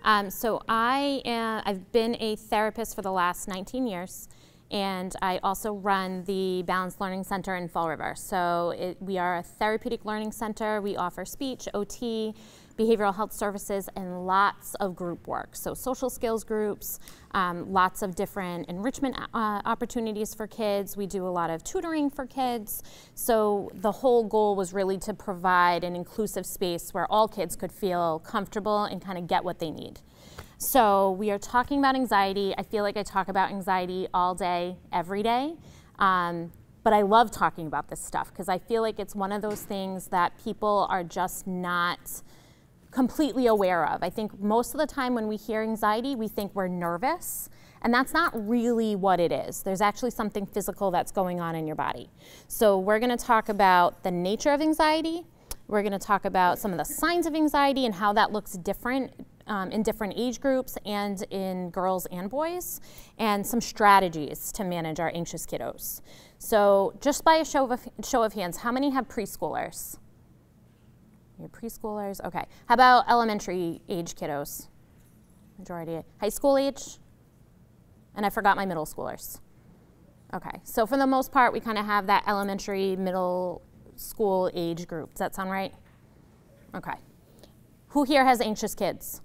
I've been a therapist for the last 19 years, and I also run the Balanced Learning Center in Fall River. So we are a therapeutic learning center. We offer speech, OT, behavioral health services, and lots of group work. So social skills groups, lots of different enrichment opportunities for kids. We do a lot of tutoring for kids. So the whole goal was really to provide an inclusive space where all kids could feel comfortable and kind of get what they need. So we are talking about anxiety. I feel like I talk about anxiety all day, every day. But I love talking about this stuff because I feel like it's one of those things that people are just not completely aware of. I think most of the time when we hear anxiety, we think we're nervous, and that's not really what it is. There's actually something physical that's going on in your body. So we're going to talk about the nature of anxiety. We're going to talk about some of the signs of anxiety and how that looks different in different age groups and in girls and boys, and some strategies to manage our anxious kiddos. So just by a show of hands, how many have preschoolers? Your preschoolers, okay. How about elementary age kiddos? Majority. High school age? And I forgot my middle schoolers. Okay, so for the most part, we kind of have that elementary, middle school age group. Does that sound right? Okay. Who here has anxious kids?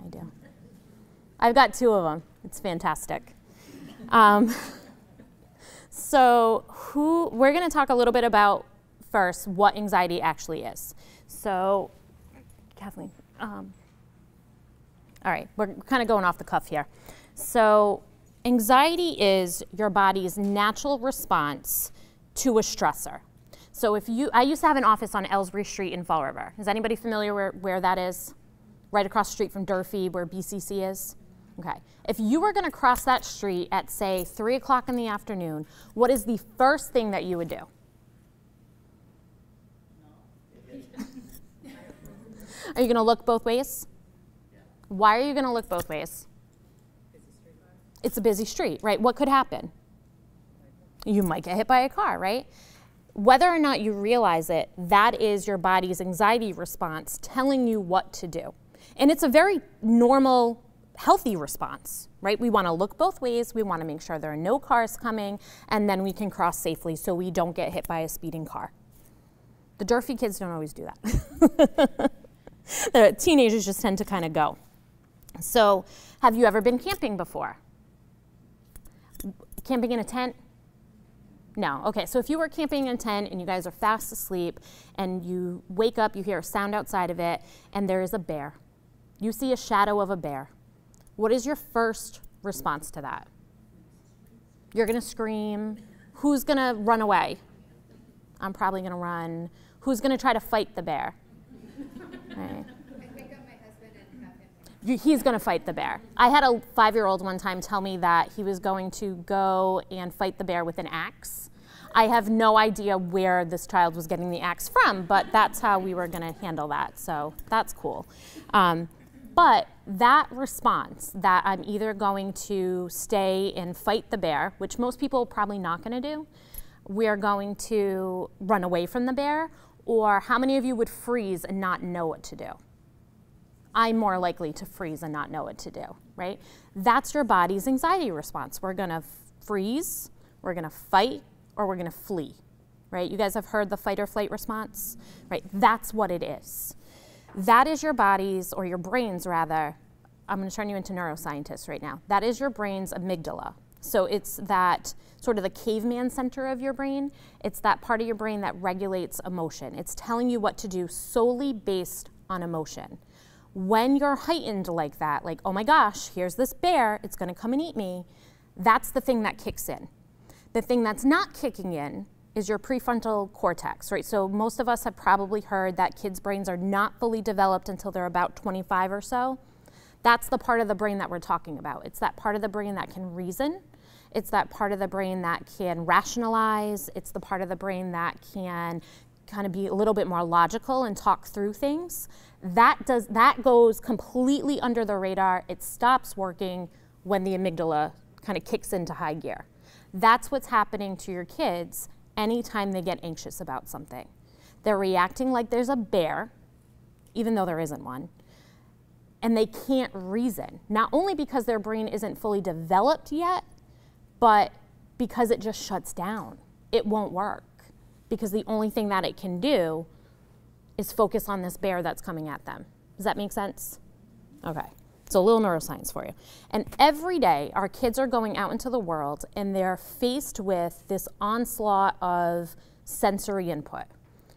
I do. I've got 2 of them. It's fantastic. So we're going to talk a little bit about first what anxiety actually is. So, Kathleen, all right, we're kind of going off the cuff here. So anxiety is your body's natural response to a stressor. So I used to have an office on Ellsbury Street in Fall River. Is anybody familiar where that is? Right across the street from Durfee, where BCC is? Okay. If you were going to cross that street at, say, 3 o'clock in the afternoon, what is the first thing that you would do? Are you going to look both ways? Yeah. Why are you going to look both ways? It's a busy street, right? What could happen? You might get hit by a car, right? Whether or not you realize it, that is your body's anxiety response telling you what to do. And it's a very normal, healthy response, right? We want to look both ways. We want to make sure there are no cars coming, and then we can cross safely so we don't get hit by a speeding car. The Durfee kids don't always do that. The teenagers just tend to kind of go. So have you ever been camping before? Camping in a tent? No. Okay, so if you were camping in a tent and you guys are fast asleep and you wake up, you hear a sound outside of it, and there is a bear. You see a shadow of a bear. What is your first response to that? You're going to scream. Who's going to run away? I'm probably going to run. Who's going to try to fight the bear? Right. I pick up my husband and have him. He's going to fight the bear. I had a 5-year-old one time tell me that he was going to go and fight the bear with an axe. I have no idea where this child was getting the axe from, but that's how we were going to handle that, so that's cool. But that response that I'm either going to stay and fight the bear, which most people are probably not going to do, we're going to run away from the bear, or how many of you would freeze and not know what to do? I'm more likely to freeze and not know what to do, right? That's your body's anxiety response. We're going to freeze, we're going to fight, or we're going to flee, right? You guys have heard the fight or flight response, right? That's what it is. That is your body's, or your brain's rather, I'm going to turn you into neuroscientists right now. That is your brain's amygdala. So it's that sort of the caveman center of your brain. It's that part of your brain that regulates emotion. It's telling you what to do solely based on emotion. When you're heightened like that, like, oh my gosh, here's this bear, it's going to come and eat me, that's the thing that kicks in. The thing that's not kicking in is your prefrontal cortex, right? So most of us have probably heard that kids' brains are not fully developed until they're about 25 or so. That's the part of the brain that we're talking about. It's that part of the brain that can reason. It's that part of the brain that can rationalize. It's the part of the brain that can kind of be a little bit more logical and talk through things. That goes completely under the radar. It stops working when the amygdala kind of kicks into high gear. That's what's happening to your kids anytime they get anxious about something. They're reacting like there's a bear, even though there isn't one. and they can't reason, not only because their brain isn't fully developed yet, but because it just shuts down. It won't work because the only thing that it can do is focus on this bear that's coming at them. Does that make sense? Okay, so a little neuroscience for you. And every day our kids are going out into the world and they're faced with this onslaught of sensory input,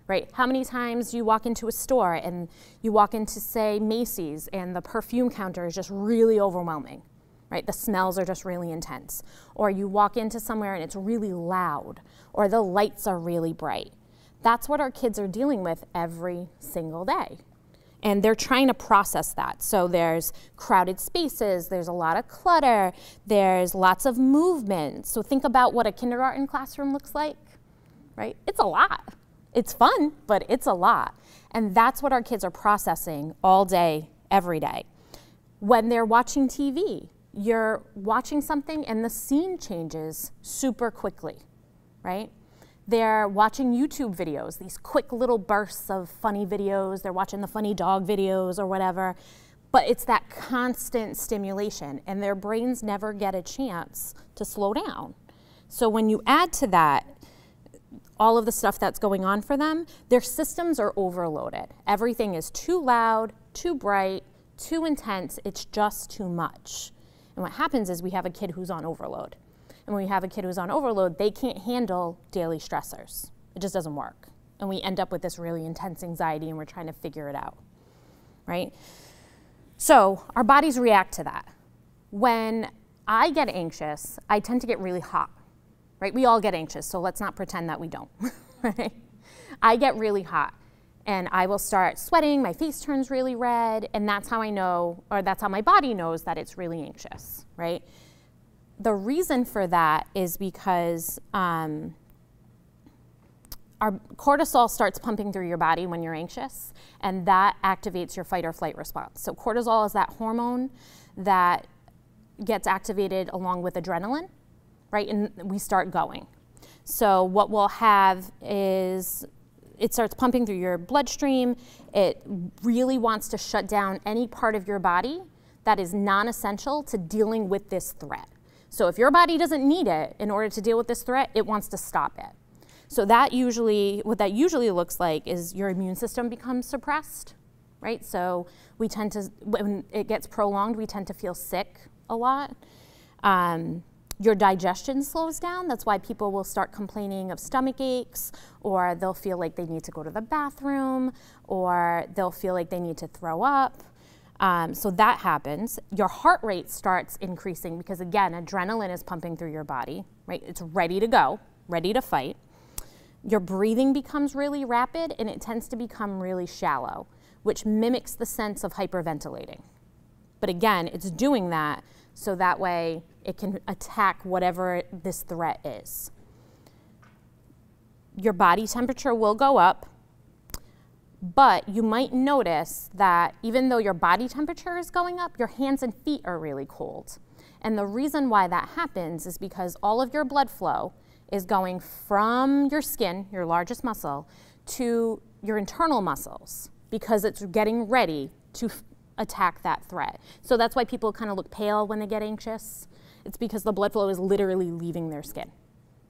right? How many times you walk into a store and you walk into, say, Macy's, and the perfume counter is just really overwhelming, right? The smells are just really intense. Or you walk into somewhere and it's really loud, or the lights are really bright. That's what our kids are dealing with every single day. And they're trying to process that. So there's crowded spaces, there's a lot of clutter, there's lots of movement. So think about what a kindergarten classroom looks like, right? It's a lot. It's fun, but it's a lot. And that's what our kids are processing all day, every day. When they're watching TV, you're watching something and the scene changes super quickly, right? They're watching YouTube videos, these quick little bursts of funny videos. They're watching the funny dog videos or whatever. But it's that constant stimulation, and their brains never get a chance to slow down. So when you add to that all of the stuff that's going on for them, their systems are overloaded. Everything is too loud, too bright, too intense. It's just too much. And what happens is we have a kid who's on overload. And when we have a kid who's on overload, they can't handle daily stressors. It just doesn't work. And we end up with this really intense anxiety, and we're trying to figure it out, right? So our bodies react to that. When I get anxious, I tend to get really hot, right? We all get anxious, so let's not pretend that we don't, right? I get really hot, and I will start sweating, my face turns really red, and that's how I know, or that's how my body knows that it's really anxious, right? The reason for that is because our cortisol starts pumping through your body when you're anxious, and that activates your fight or flight response. So cortisol is that hormone that gets activated along with adrenaline, right? And we start going. So what we'll have is it starts pumping through your bloodstream. It really wants to shut down any part of your body that is non-essential to dealing with this threat. So if your body doesn't need it in order to deal with this threat, it wants to stop it. So that what that usually looks like is your immune system becomes suppressed, right? So we tend to, when it gets prolonged, we tend to feel sick a lot. Your digestion slows down. That's why people will start complaining of stomach aches, or they'll feel like they need to go to the bathroom, or they'll feel like they need to throw up. So that happens. Your heart rate starts increasing because, again, adrenaline is pumping through your body, right? It's ready to go, ready to fight. Your breathing becomes really rapid, and it tends to become really shallow, which mimics the sense of hyperventilating. But again, it's doing that so that way it can attack whatever this threat is. Your body temperature will go up, but you might notice that even though your body temperature is going up, your hands and feet are really cold. And the reason why that happens is because all of your blood flow is going from your skin, your largest muscle, to your internal muscles, because it's getting ready to attack that threat. So that's why people kind of look pale when they get anxious. It's because the blood flow is literally leaving their skin.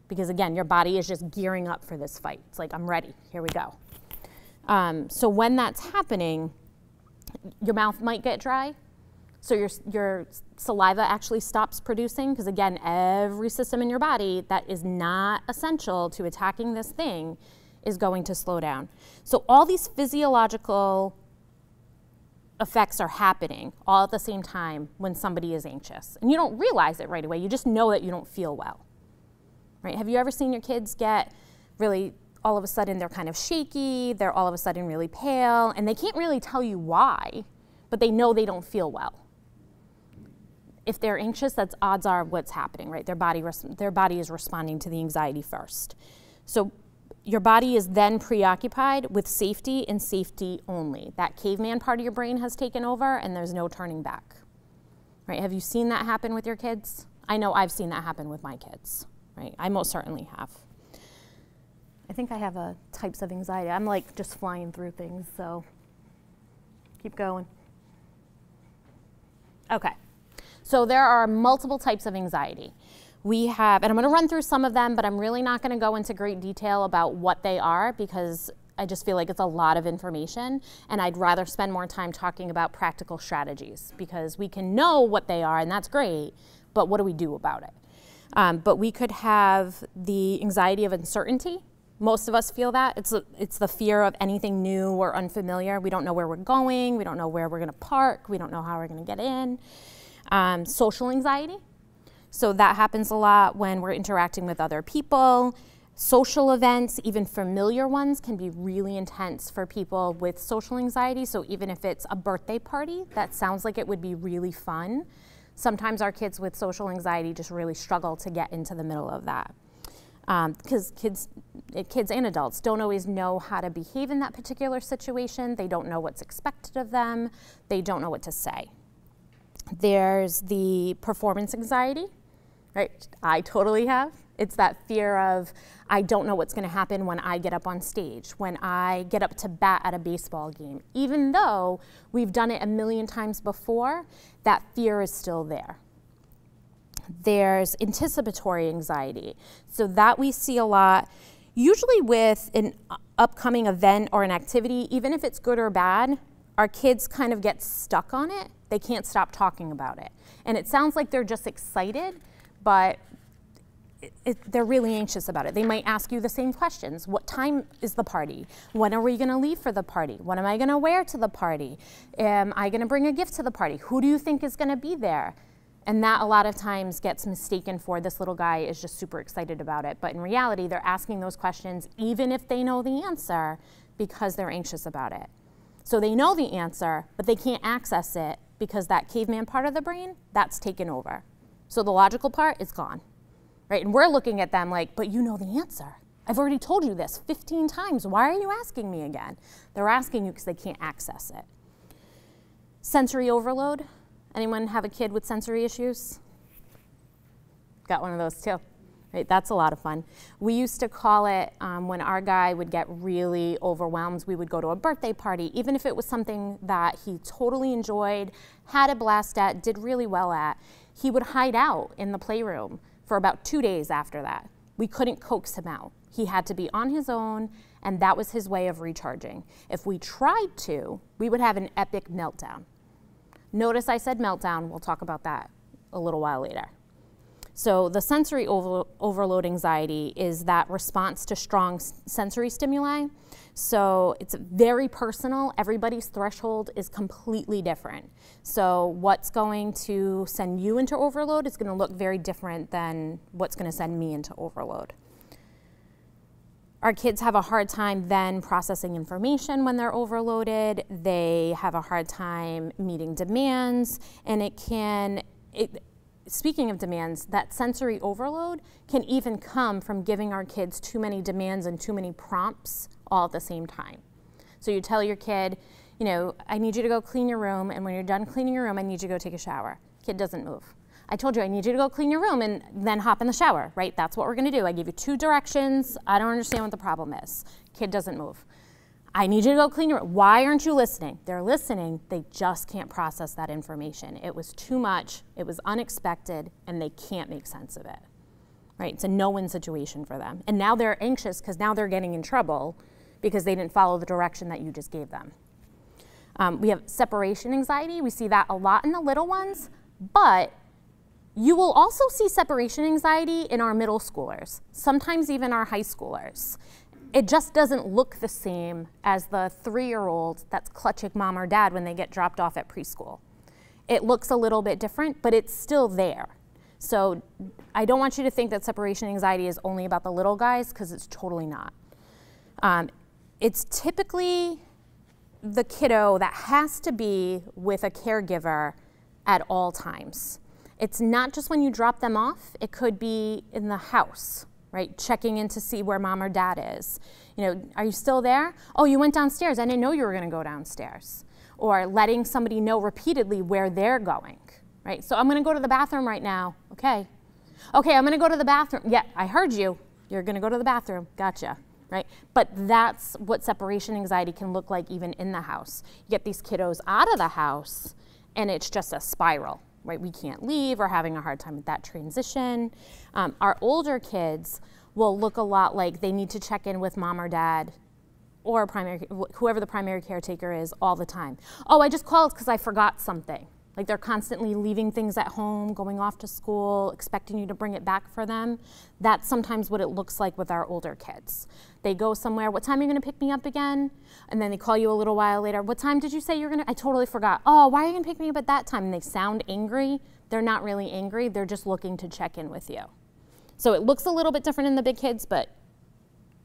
Because again, your body is just gearing up for this fight. It's like, I'm ready, here we go. So when that's happening, your mouth might get dry. So your saliva actually stops producing, because again, every system in your body that is not essential to attacking this thing is going to slow down. So all these physiological effects are happening all at the same time when somebody is anxious. And you don't realize it right away, you just know that you don't feel well, right? Have you ever seen your kids get really, all of a sudden they're kind of shaky, they're all of a sudden really pale, and they can't really tell you why, but they know they don't feel well. If they're anxious, that's odds are what's happening, right? Their body is responding to the anxiety first. So your body is then preoccupied with safety and safety only. That caveman part of your brain has taken over, and there's no turning back, right? Have you seen that happen with your kids? I know I've seen that happen with my kids, right? I most certainly have. I think I have types of anxiety. I'm like just flying through things, so keep going. Okay, so there are multiple types of anxiety. We have, and I'm going to run through some of them, but I'm really not going to go into great detail about what they are because I just feel like it's a lot of information, and I'd rather spend more time talking about practical strategies because we can know what they are, and that's great, but what do we do about it? But we could have the anxiety of uncertainty. Most of us feel that. It's the fear of anything new or unfamiliar. We don't know where we're going. We don't know where we're going to park. We don't know how we're going to get in. Social anxiety. So that happens a lot when we're interacting with other people. Social events, even familiar ones, can be really intense for people with social anxiety. So even if it's a birthday party, that sounds like it would be really fun. Sometimes our kids with social anxiety just really struggle to get into the middle of that. Because kids and adults don't always know how to behave in that particular situation. They don't know what's expected of them. They don't know what to say. There's the performance anxiety, right? I totally have. It's that fear of, I don't know what's going to happen when I get up on stage, when I get up to bat at a baseball game. Even though we've done it a million times before, that fear is still there. There's anticipatory anxiety. So that we see a lot, usually with an upcoming event or an activity, even if it's good or bad, our kids kind of get stuck on it. They can't stop talking about it. And it sounds like they're just excited, but they're really anxious about it. They might ask you the same questions. What time is the party? When are we going to leave for the party? What am I going to wear to the party? Am I going to bring a gift to the party? Who do you think is going to be there? And that a lot of times gets mistaken for this little guy is just super excited about it. But in reality, they're asking those questions even if they know the answer because they're anxious about it. So they know the answer, but they can't access it because that caveman part of the brain, that's taken over. So the logical part is gone, right? And we're looking at them like, but you know the answer. I've already told you this 15 times. Why are you asking me again? They're asking you because they can't access it. Sensory overload. Anyone have a kid with sensory issues? Got one of those too. Right, that's a lot of fun. We used to call it, when our guy would get really overwhelmed, we would go to a birthday party, even if it was something that he totally enjoyed, had a blast at, did really well at, he would hide out in the playroom for about 2 days after that. We couldn't coax him out. He had to be on his own, and that was his way of recharging. If we tried to, we would have an epic meltdown. Notice I said meltdown. We'll talk about that a little while later. So the sensory overload anxiety is that response to strong sensory stimuli. So it's very personal. Everybody's threshold is completely different. So what's going to send you into overload is going to look very different than what's going to send me into overload. Our kids have a hard time then processing information when they're overloaded. They have a hard time meeting demands, and speaking of demands, that sensory overload can even come from giving our kids too many demands and too many prompts all at the same time. So you tell your kid, you know, I need you to go clean your room, and when you're done cleaning your room, I need you to go take a shower. Kid doesn't move. I told you I need you to go clean your room and then hop in the shower, right? That's what we're gonna do. I give you 2 directions. I don't understand what the problem is. Kid doesn't move. I need you to go clean your room. Why aren't you listening? They're listening, they just can't process that information. It was too much, it was unexpected, and they can't make sense of it, right? It's a no-win situation for them. And now they're anxious because now they're getting in trouble because they didn't follow the direction that you just gave them. We have separation anxiety. We see that a lot in the little ones, but you will also see separation anxiety in our middle schoolers, sometimes even our high schoolers. It just doesn't look the same as the 3-year-old that's clutching mom or dad when they get dropped off at preschool. It looks a little bit different, but it's still there. So I don't want you to think that separation anxiety is only about the little guys, because it's totally not. It's typically the kiddo that has to be with a caregiver at all times. It's not just when you drop them off, it could be in the house, right? Checking in to see where mom or dad is. You know, are you still there? Oh, you went downstairs. I didn't know you were gonna go downstairs. Or letting somebody know repeatedly where they're going, right? So I'm gonna go to the bathroom right now. Okay. Okay, I'm gonna go to the bathroom. Yeah, I heard you. You're gonna go to the bathroom. Gotcha, right? But that's what separation anxiety can look like even in the house. You get these kiddos out of the house, and it's just a spiral, right? We can't leave, or having a hard time with that transition. Our older kids will look a lot like they need to check in with mom or dad or whoever the primary caretaker is all the time. Oh, I just called because I forgot something. Like they're constantly leaving things at home, going off to school, expecting you to bring it back for them. That's sometimes what it looks like with our older kids. They go somewhere, what time are you gonna pick me up again? And then they call you a little while later, what time did you say you're gonna, I totally forgot. Oh, why are you gonna pick me up at that time? And they sound angry. They're not really angry, they're just looking to check in with you. So it looks a little bit different in the big kids, but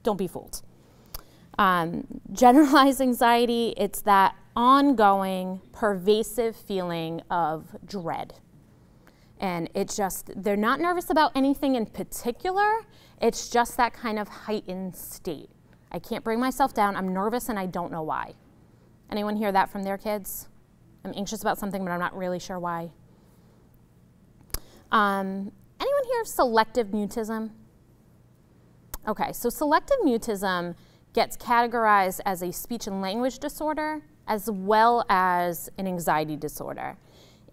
don't be fooled. Generalized anxiety, it's that ongoing, pervasive feeling of dread. And it's just, they're not nervous about anything in particular, it's just that kind of heightened state. I can't bring myself down, I'm nervous and I don't know why. Anyone hear that from their kids? I'm anxious about something, but I'm not really sure why. Anyone here selective mutism? Okay, so selective mutism gets categorized as a speech and language disorder as well as an anxiety disorder.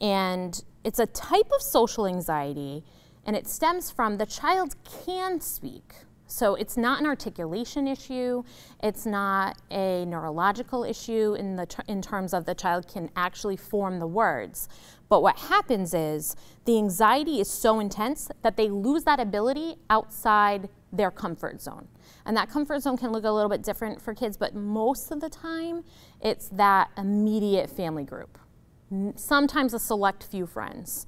And it's a type of social anxiety, and it stems from the child can speak. So it's not an articulation issue, it's not a neurological issue in terms of the child can actually form the words. But what happens is the anxiety is so intense that they lose that ability outside their comfort zone. And that comfort zone can look a little bit different for kids, but most of the time, it's that immediate family group. Sometimes a select few friends.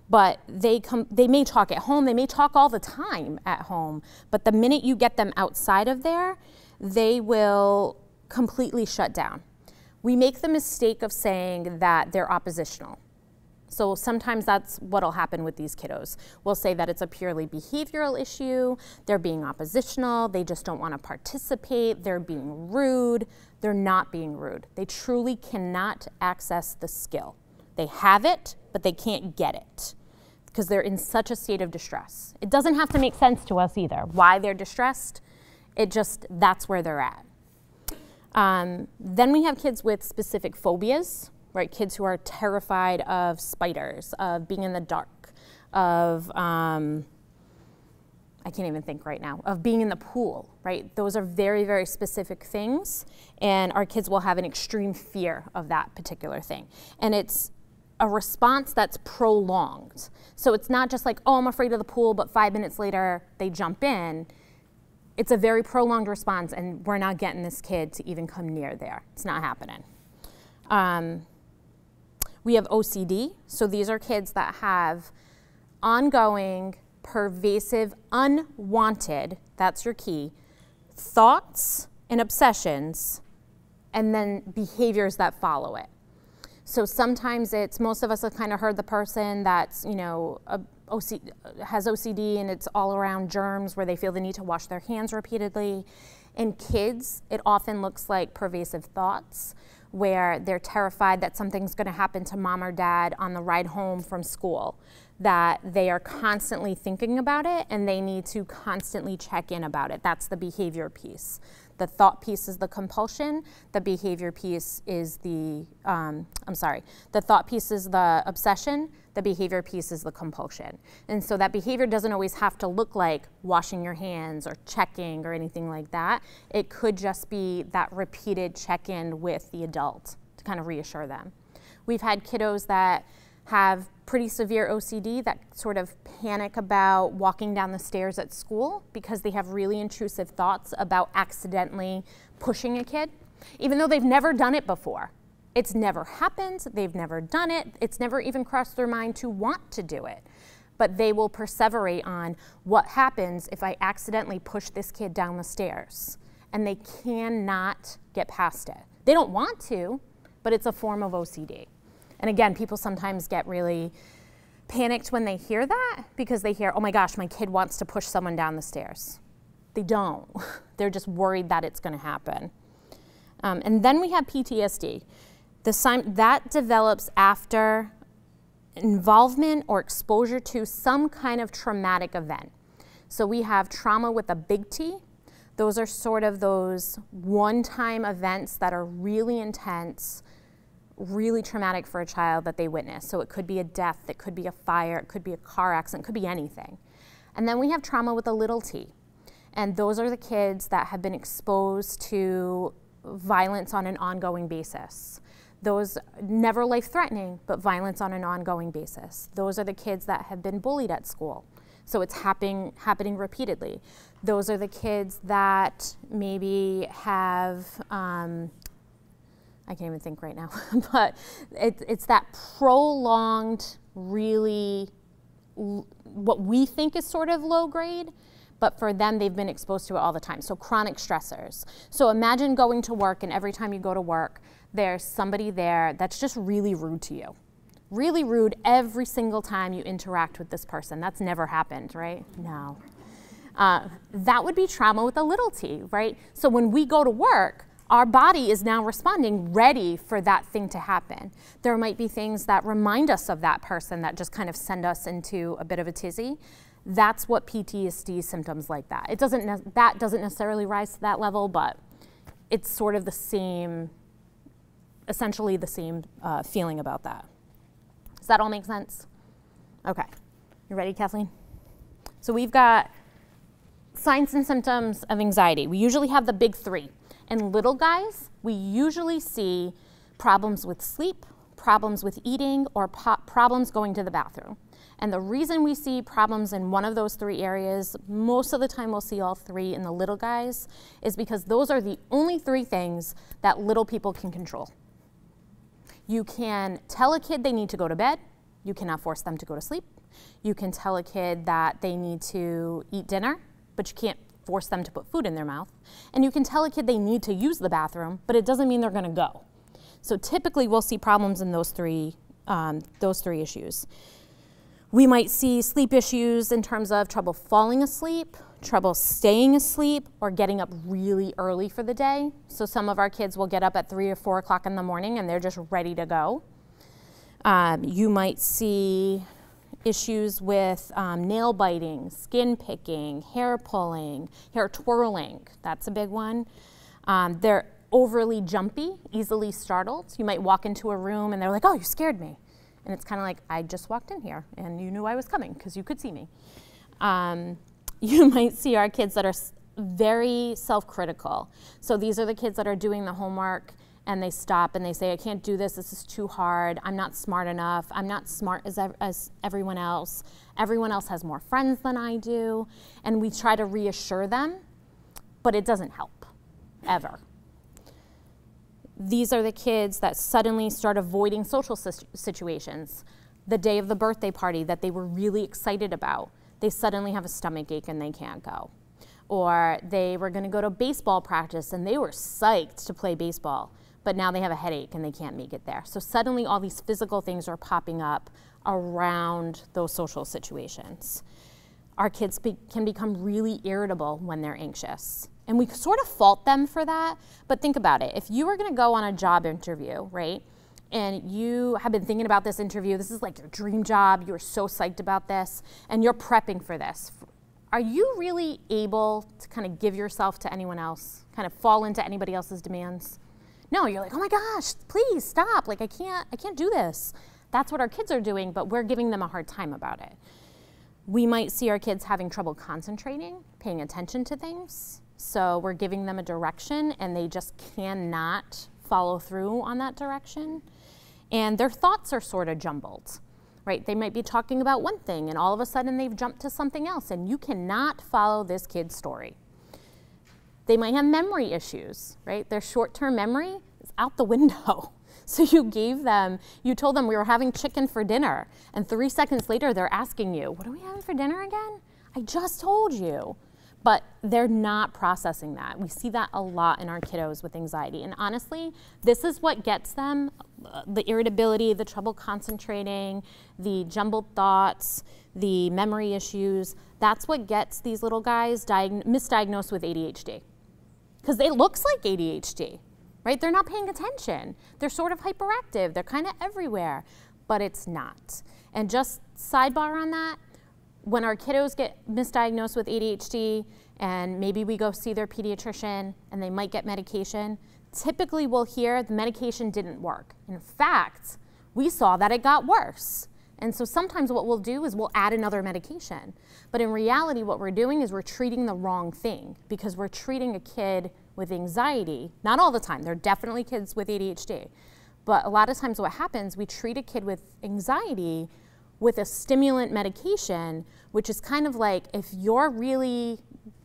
But they may talk at home, they may talk all the time at home, but the minute you get them outside of there, they will completely shut down. We make the mistake of saying that they're oppositional. So sometimes that's what'll happen with these kiddos. We'll say that it's a purely behavioral issue, they're being oppositional, they just don't want to participate, they're being rude. They're not being rude. They truly cannot access the skill. They have it, but they can't get it because they're in such a state of distress. It doesn't have to make sense to us either, why they're distressed. It just, that's where they're at. Then we have kids with specific phobias. Right, kids who are terrified of spiders, of being in the dark, of, I can't even think right now, of being in the pool, right? Those are very, very specific things, and our kids will have an extreme fear of that particular thing. And it's a response that's prolonged. So it's not just like, oh, I'm afraid of the pool, but 5 minutes later they jump in. It's a very prolonged response, and we're not getting this kid to even come near there. It's not happening. We have OCD, so these are kids that have ongoing, pervasive, unwanted, that's your key, thoughts and obsessions, and then behaviors that follow it. So sometimes it's, most of us have kind of heard the person that's, you know, has OCD and it's all around germs where they feel the need to wash their hands repeatedly. In kids, it often looks like pervasive thoughts, where they're terrified that something's going to happen to mom or dad on the ride home from school, that they are constantly thinking about it and they need to constantly check in about it. That's the behavior piece. The thought piece is the compulsion, the behavior piece is the, the thought piece is the obsession, the behavior piece is the compulsion. And so that behavior doesn't always have to look like washing your hands or checking or anything like that. It could just be that repeated check-in with the adult to kind of reassure them. We've had kiddos that have pretty severe OCD that sort of panic about walking down the stairs at school because they have really intrusive thoughts about accidentally pushing a kid, even though they've never done it before. It's never happened, they've never done it, it's never even crossed their mind to want to do it. But they will perseverate on what happens if I accidentally push this kid down the stairs, and they cannot get past it. They don't want to, but it's a form of OCD. And again, people sometimes get really panicked when they hear that because they hear, oh my gosh, my kid wants to push someone down the stairs. They don't. They're just worried that it's going to happen. And then we have PTSD. That develops after involvement or exposure to some kind of traumatic event. So we have trauma with a big T. Those are sort of those one-time events that are really intense, really traumatic for a child that they witness. So it could be a death, it could be a fire, it could be a car accident, it could be anything. And then we have trauma with a little t. And those are the kids that have been exposed to violence on an ongoing basis. Those, never life-threatening, but violence on an ongoing basis. Those are the kids that have been bullied at school. So it's happening repeatedly. Those are the kids that maybe have, I can't even think right now, but it's that prolonged, really, what we think is sort of low grade, but for them, they've been exposed to it all the time. So chronic stressors. So imagine going to work, and every time you go to work, there's somebody there that's just really rude to you. Really rude every single time you interact with this person. That's never happened, right? No. That would be trauma with a little t, right? So when we go to work, our body is now responding, ready for that thing to happen. There might be things that remind us of that person that just kind of send us into a bit of a tizzy. That's what PTSD symptoms like that. That doesn't necessarily rise to that level, but it's sort of the same, essentially the same feeling about that. Does that all make sense? Okay, you ready, Kathleen? So we've got signs and symptoms of anxiety. We usually have the big three. In little guys, we usually see problems with sleep, problems with eating, or problems going to the bathroom. And the reason we see problems in one of those three areas, most of the time we'll see all three in the little guys, is because those are the only three things that little people can control. You can tell a kid they need to go to bed. You cannot force them to go to sleep. You can tell a kid that they need to eat dinner, but you can't force them to put food in their mouth. And you can tell a kid they need to use the bathroom, but it doesn't mean they're going to go. So typically we'll see problems in those three issues. We might see sleep issues in terms of trouble falling asleep, trouble staying asleep, or getting up really early for the day. So some of our kids will get up at 3 or 4 o'clock in the morning and they're just ready to go. You might see issues with nail biting, skin picking, hair pulling, hair twirling. That's a big one. They're overly jumpy, easily startled. You might walk into a room and they're like, oh, you scared me. And it's kind of like, I just walked in here and you knew I was coming because you could see me. You might see our kids that are very self-critical. So these are the kids that are doing the homework and they stop and they say, I can't do this, this is too hard, I'm not smart enough, I'm not smart as everyone else. Everyone else has more friends than I do. And we try to reassure them, but it doesn't help, ever. These are the kids that suddenly start avoiding social situations. The day of the birthday party that they were really excited about, they suddenly have a stomach ache and they can't go. Or they were gonna go to baseball practice and they were psyched to play baseball, but now they have a headache and they can't make it there. So suddenly all these physical things are popping up around those social situations. Our kids can become really irritable when they're anxious. And we sort of fault them for that, but think about it. If you were gonna go on a job interview, right? And you have been thinking about this interview, this is like your dream job, you're so psyched about this, and you're prepping for this. Are you really able to kind of give yourself to anyone else, kind of fall into anybody else's demands? No, you're like, oh my gosh, please stop, like I can't do this. That's what our kids are doing, but we're giving them a hard time about it. We might see our kids having trouble concentrating, paying attention to things. So we're giving them a direction and they just cannot follow through on that direction. And their thoughts are sort of jumbled, right? They might be talking about one thing and all of a sudden they've jumped to something else and you cannot follow this kid's story. They might have memory issues, right? Their short-term memory is out the window. So you told them we were having chicken for dinner and 3 seconds later they're asking you, what are we having for dinner again? I just told you. But they're not processing that. We see that a lot in our kiddos with anxiety. And honestly, this is what gets them, the irritability, the trouble concentrating, the jumbled thoughts, the memory issues. That's what gets these little guys misdiagnosed with ADHD. Because it looks like ADHD, right? They're not paying attention. They're sort of hyperactive. They're kind of everywhere, but it's not. And just sidebar on that, when our kiddos get misdiagnosed with ADHD and maybe we go see their pediatrician and they might get medication, typically we'll hear the medication didn't work. In fact, we saw that it got worse. And so sometimes what we'll do is we'll add another medication. But in reality, what we're doing is we're treating the wrong thing, because we're treating a kid with anxiety. Not all the time, there are definitely kids with ADHD. But a lot of times what happens, we treat a kid with anxiety with a stimulant medication, which is kind of like, if you're really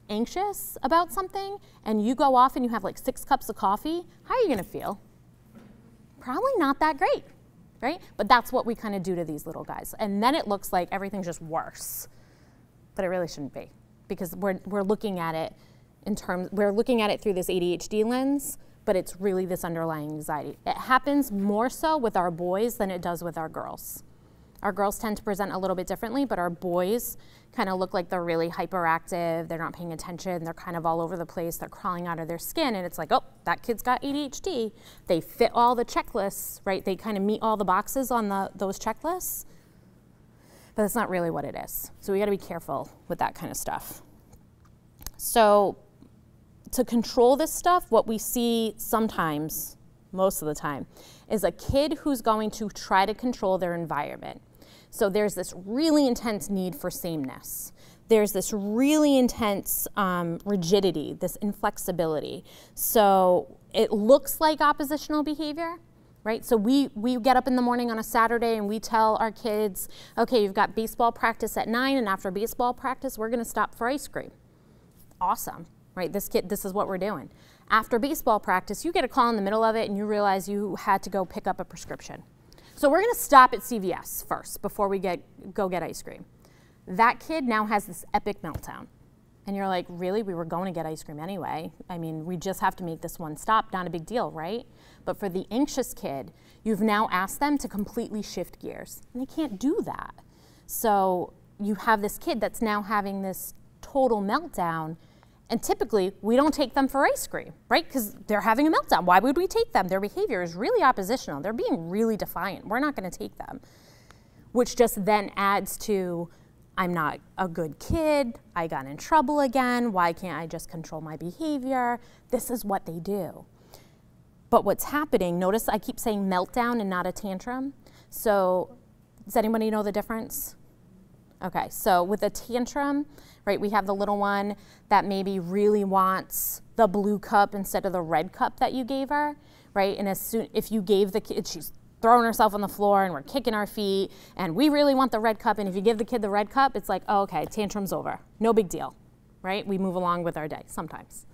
anxious about something and you go off and you have like 6 cups of coffee, how are you gonna feel? Probably not that great, right? But that's what we kind of do to these little guys. And then it looks like everything's just worse, but it really shouldn't be, because we're looking at it we're looking at it through this ADHD lens, but it's really this underlying anxiety. It happens more so with our boys than it does with our girls. Our girls tend to present a little bit differently, but our boys kind of look like they're really hyperactive, they're not paying attention, they're kind of all over the place, they're crawling out of their skin, and it's like, oh, that kid's got ADHD. They fit all the checklists, right? They kind of meet all the boxes on those checklists, but that's not really what it is. So we gotta be careful with that kind of stuff. So to control this stuff, what we see sometimes, most of the time, is a kid who's going to try to control their environment. So there's this really intense need for sameness. There's this really intense rigidity, this inflexibility. So it looks like oppositional behavior, right? So we get up in the morning on a Saturday and we tell our kids, okay, you've got baseball practice at 9, and after baseball practice, we're gonna stop for ice cream. Awesome, right? This is what we're doing. After baseball practice, you get a call in the middle of it and you realize you had to go pick up a prescription. So we're gonna stop at CVS first before we go get ice cream. That kid now has this epic meltdown. And you're like, really? We were going to get ice cream anyway. I mean, we just have to make this one stop, not a big deal, right? But for the anxious kid, you've now asked them to completely shift gears. And they can't do that. So you have this kid that's now having this total meltdown. And typically, we don't take them for ice cream, right? Because they're having a meltdown. Why would we take them? Their behavior is really oppositional. They're being really defiant. We're not going to take them, which just then adds to, I'm not a good kid. I got in trouble again. Why can't I just control my behavior? This is what they do. But what's happening, notice I keep saying meltdown and not a tantrum. So does anybody know the difference? Okay, so with a tantrum, right, we have the little one that maybe really wants the blue cup instead of the red cup that you gave her, right? And if you gave the kid, she's throwing herself on the floor and we're kicking our feet and we really want the red cup, and if you give the kid the red cup, it's like, oh, okay, tantrum's over. No big deal, right? We move along with our day sometimes.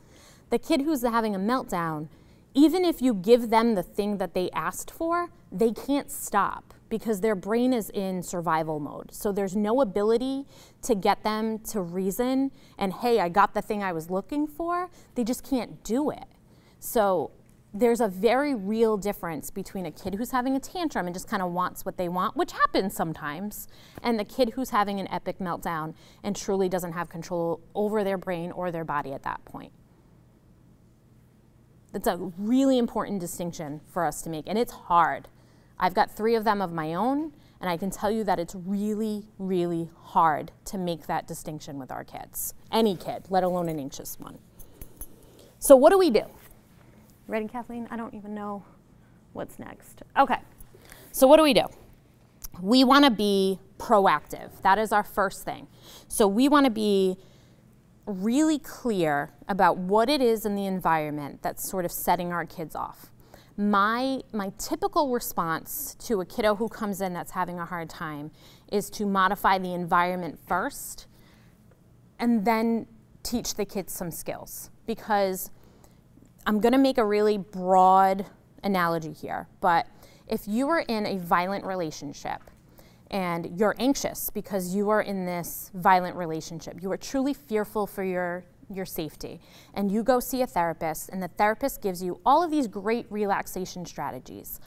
The kid who's having a meltdown, even if you give them the thing that they asked for, they can't stop, because their brain is in survival mode. So there's no ability to get them to reason and, hey, I got the thing I was looking for. They just can't do it. So there's a very real difference between a kid who's having a tantrum and just kind of wants what they want, which happens sometimes, and the kid who's having an epic meltdown and truly doesn't have control over their brain or their body at that point. That's a really important distinction for us to make, and it's hard. I've got 3 of them of my own, and I can tell you that it's really, really hard to make that distinction with our kids. Any kid, let alone an anxious one. So what do we do? Ready, Kathleen? I don't even know what's next. Okay, so what do we do? We want to be proactive. That is our first thing. So we want to be really clear about what it is in the environment that's sort of setting our kids off. My typical response to a kiddo who comes in that's having a hard time is to modify the environment first and then teach the kids some skills. Because I'm gonna make a really broad analogy here, but if you were in a violent relationship and you're anxious because you are in this violent relationship, you are truly fearful for your safety, and you go see a therapist, and the therapist gives you all of these great relaxation strategies.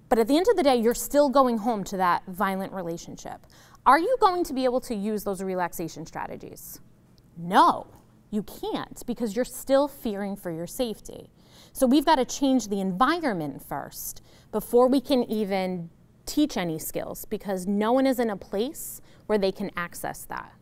But at the end of the day, you're still going home to that violent relationship. Are you going to be able to use those relaxation strategies? No, you can't, because you're still fearing for your safety. So we've got to change the environment first before we can even teach any skills, because no one is in a place where they can access that.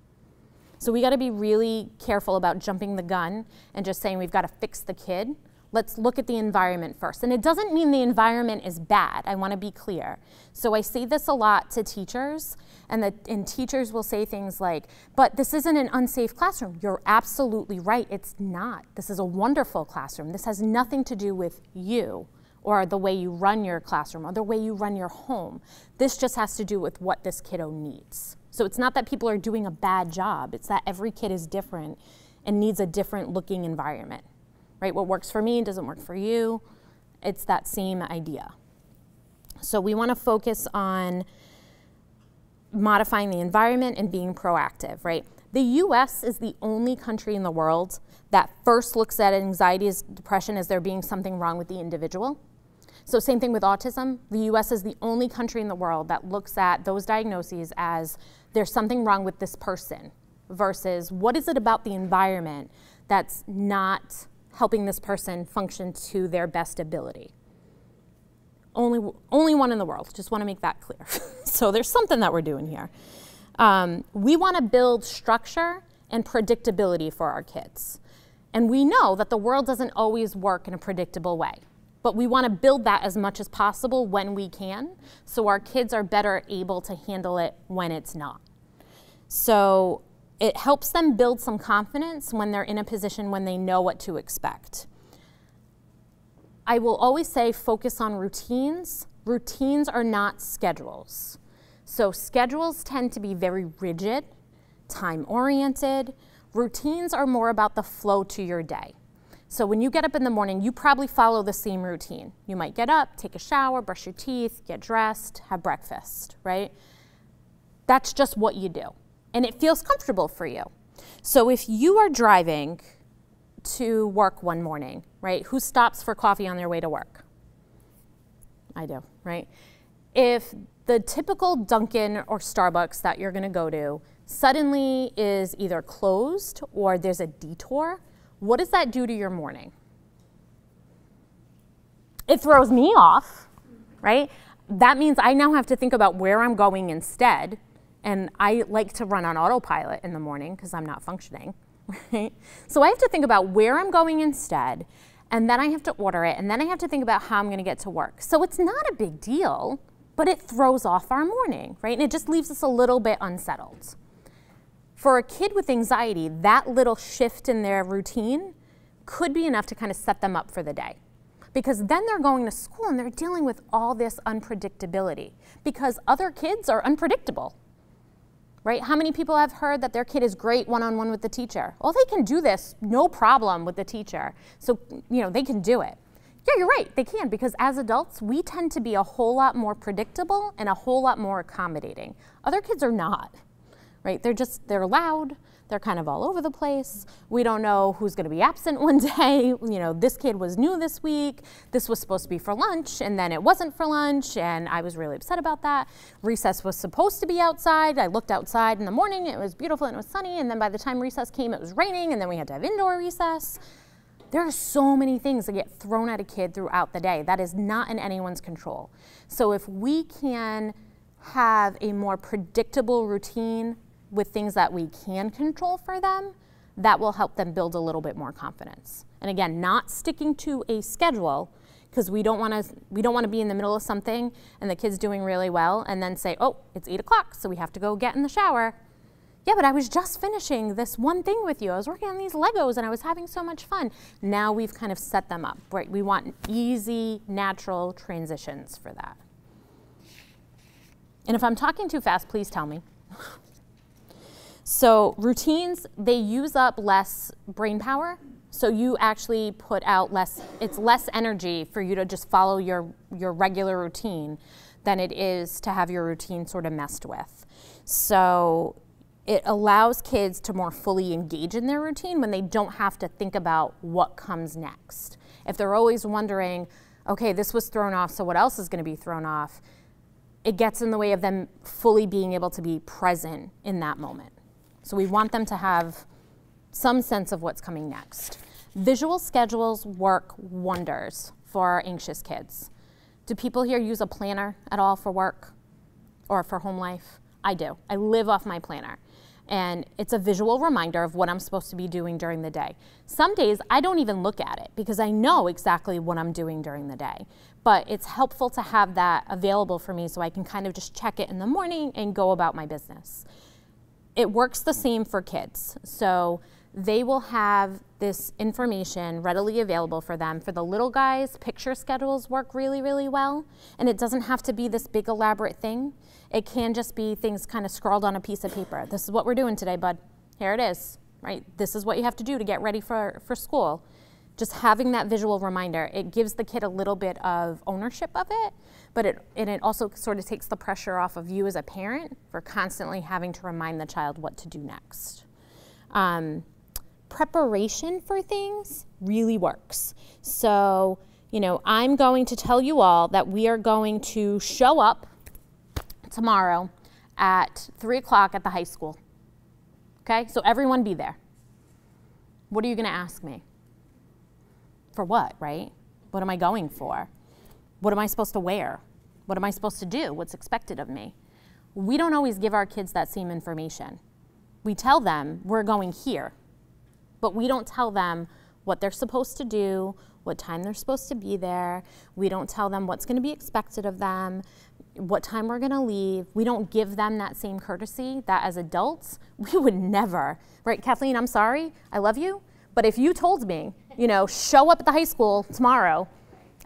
So we got to be really careful about jumping the gun and just saying we've got to fix the kid Let's look at the environment first. And it doesn't mean the environment is bad. I want to be clear. So I say this a lot to teachers, and teachers will say things like, but this isn't an unsafe classroom. You're absolutely right. It's not. This is a wonderful classroom. This has nothing to do with you or the way you run your classroom or the way you run your home. This just has to do with what this kiddo needs. So it's not that people are doing a bad job. It's that every kid is different and needs a different looking environment. Right? What works for me doesn't work for you. It's that same idea. So we want to focus on modifying the environment and being proactive, right? The US is the only country in the world that first looks at anxiety and depression as there being something wrong with the individual. So same thing with autism. The US is the only country in the world that looks at those diagnoses as there's something wrong with this person versus what is it about the environment that's not helping this person function to their best ability. Only one in the world, just want to make that clear. So there's something that we're doing here. We want to build structure and predictability for our kids. And we know that the world doesn't always work in a predictable way, but we want to build that as much as possible when we can, so our kids are better able to handle it when it's not. So it helps them build some confidence when they're in a position when they know what to expect. I will always say focus on routines. Routines are not schedules. So schedules tend to be very rigid, time-oriented. Routines are more about the flow to your day. So when you get up in the morning, you probably follow the same routine. You might get up, take a shower, brush your teeth, get dressed, have breakfast, right? That's just what you do. And it feels comfortable for you. So if you are driving to work one morning, right? Who stops for coffee on their way to work? I do, right? If the typical Dunkin' or Starbucks that you're gonna go to suddenly is either closed or there's a detour, what does that do to your morning? It throws me off, right? That means I now have to think about where I'm going instead. And I like to run on autopilot in the morning because I'm not functioning, right? So I have to think about where I'm going instead, and then I have to order it, and then I have to think about how I'm going to get to work. So it's not a big deal, but it throws off our morning, right? And it just leaves us a little bit unsettled. For a kid with anxiety, that little shift in their routine could be enough to kind of set them up for the day. Because then they're going to school and they're dealing with all this unpredictability because other kids are unpredictable. Right? How many people have heard that their kid is great one-on-one with the teacher? Well, they can do this, no problem with the teacher. So, they can do it. Yeah, you're right, they can, because as adults, we tend to be a whole lot more predictable and a whole lot more accommodating. Other kids are not, right? They're loud, they're kind of all over the place. We don't know who's gonna be absent one day. This kid was new this week. This was supposed to be for lunch, and then it wasn't for lunch, and I was really upset about that. Recess was supposed to be outside. I looked outside in the morning, it was beautiful and it was sunny, and then by the time recess came, it was raining, and then we had to have indoor recess. There are so many things that get thrown at a kid throughout the day. That is not in anyone's control. So if we can have a more predictable routine with things that we can control for them, that will help them build a little bit more confidence. And again, not sticking to a schedule, because we don't want to be in the middle of something and the kid's doing really well and then say, oh, it's 8 o'clock, so we have to go get in the shower. Yeah, but I was just finishing this one thing with you. I was working on these Legos and I was having so much fun. Now we've kind of set them up, right? We want easy, natural transitions for that. And if I'm talking too fast, please tell me. So routines, they use up less brain power. So you actually put out it's less energy for you to just follow your regular routine than it is to have your routine sort of messed with. So it allows kids to more fully engage in their routine when they don't have to think about what comes next. If they're always wondering, okay, this was thrown off, so what else is going to be thrown off? It gets in the way of them fully being able to be present in that moment. So we want them to have some sense of what's coming next. Visual schedules work wonders for our anxious kids. Do people here use a planner at all for work or for home life? I do. I live off my planner. And it's a visual reminder of what I'm supposed to be doing during the day. Some days I don't even look at it because I know exactly what I'm doing during the day. But it's helpful to have that available for me so I can kind of just check it in the morning and go about my business. It works the same for kids. So they will have this information readily available for them. For the little guys, picture schedules work really, really well. And it doesn't have to be this big elaborate thing. It can just be things kind of scrawled on a piece of paper. This is what we're doing today, bud. Here it is, right? This is what you have to do to get ready for school. Just having that visual reminder, it gives the kid a little bit of ownership of it, but it also sort of takes the pressure off of you as a parent for constantly having to remind the child what to do next. Preparation for things really works. So, you know, I'm going to tell you all that we are going to show up tomorrow at 3 o'clock at the high school. Okay, so everyone be there. What are you gonna ask me? For what, right? What am I going for? What am I supposed to wear? What am I supposed to do? What's expected of me? We don't always give our kids that same information. We tell them we're going here, but we don't tell them what they're supposed to do, what time they're supposed to be there. We don't tell them what's gonna be expected of them, what time we're gonna leave. We don't give them that same courtesy that as adults, we would never, right? Kathleen, I'm sorry, I love you, but if you told me, you know, show up at the high school tomorrow,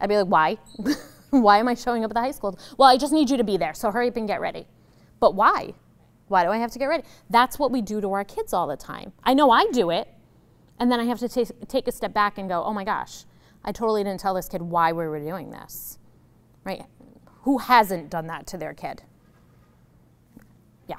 I'd be like, why? Why am I showing up at the high school? Well, I just need you to be there, so hurry up and get ready. But why? Why do I have to get ready? That's what we do to our kids all the time. I know I do it, and then I have to take a step back and go, oh my gosh, I totally didn't tell this kid why we were doing this, right? Who hasn't done that to their kid? Yeah,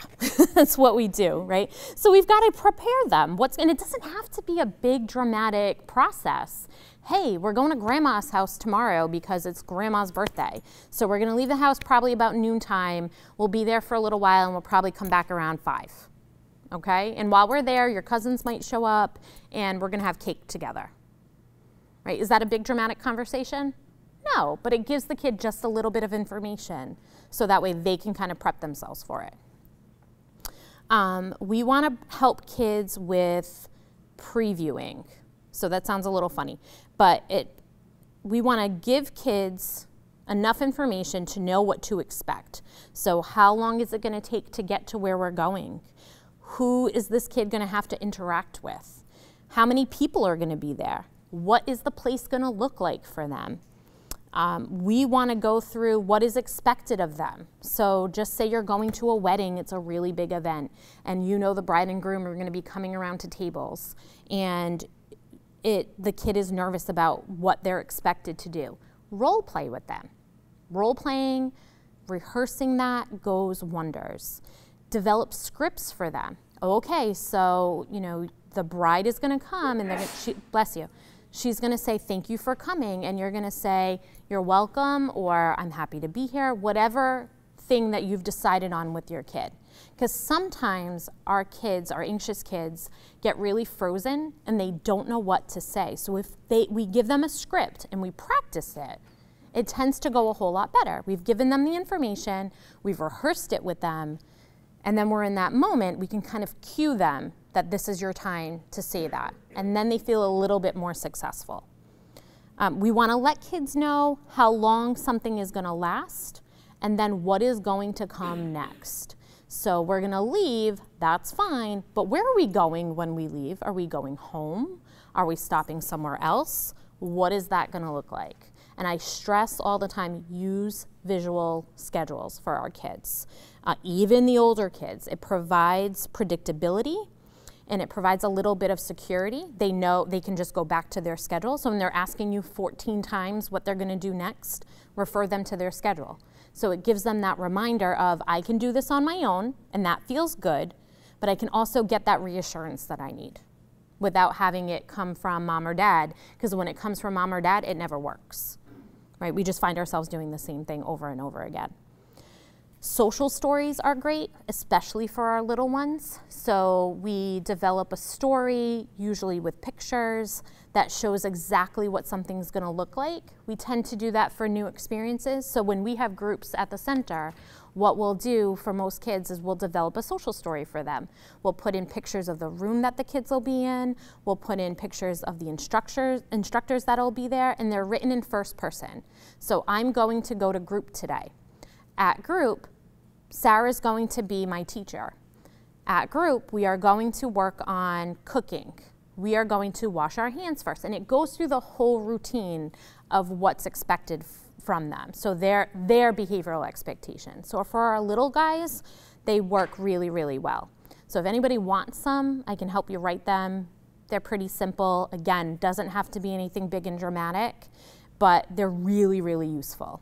that's what we do, right? So we've got to prepare them. And it doesn't have to be a big dramatic process. Hey, we're going to grandma's house tomorrow because it's grandma's birthday. So we're gonna leave the house probably about noontime. We'll be there for a little while and we'll probably come back around 5, okay? And while we're there, your cousins might show up and we're gonna have cake together, right? Is that a big dramatic conversation? No, but it gives the kid just a little bit of information so that way they can kind of prep themselves for it. We want to help kids with previewing. So that sounds a little funny, but we want to give kids enough information to know what to expect. So how long is it going to take to get to where we're going? Who is this kid going to have to interact with? How many people are going to be there? What is the place going to look like for them? We want to go through what is expected of them. So just say you're going to a wedding, it's a really big event, and you know the bride and groom are going to be coming around to tables, and the kid is nervous about what they're expected to do. Role play with them. Role playing, rehearsing that goes wonders. Develop scripts for them. Okay, so you know the bride is going to come, and bless you. She's going to say, thank you for coming, and you're going to say, you're welcome, or I'm happy to be here, whatever thing that you've decided on with your kid. Because sometimes our kids, our anxious kids, get really frozen and they don't know what to say. So if we give them a script and we practice it, it tends to go a whole lot better. We've given them the information, we've rehearsed it with them, and then we're in that moment, we can kind of cue them that this is your time to say that. And then they feel a little bit more successful. We want to let kids know how long something is going to last and then what is going to come next. So we're going to leave, that's fine, but where are we going when we leave? Are we going home? Are we stopping somewhere else? What is that going to look like? And I stress all the time, use visual schedules for our kids. Even the older kids, it provides predictability and it provides a little bit of security. They know they can just go back to their schedule. So when they're asking you 14 times what they're gonna do next, refer them to their schedule. So it gives them that reminder of, I can do this on my own, and that feels good, but I can also get that reassurance that I need without having it come from mom or dad, because when it comes from mom or dad, it never works, right? We just find ourselves doing the same thing over and over again. Social stories are great, especially for our little ones. So we develop a story, usually with pictures, that shows exactly what something's gonna look like. We tend to do that for new experiences. So when we have groups at the center, What we'll do for most kids is we'll develop a social story for them. We'll put in pictures of the room that the kids will be in. We'll put in pictures of the instructors that'll be there, and they're written in first person. So I'm going to go to group today. At group, Sarah's going to be my teacher. At group, we are going to work on cooking. We are going to wash our hands first. And it goes through the whole routine of what's expected from them. So their behavioral expectations. So for our little guys, they work really, really well. So if anybody wants some, I can help you write them. They're pretty simple. Again, doesn't have to be anything big and dramatic, but they're really, really useful.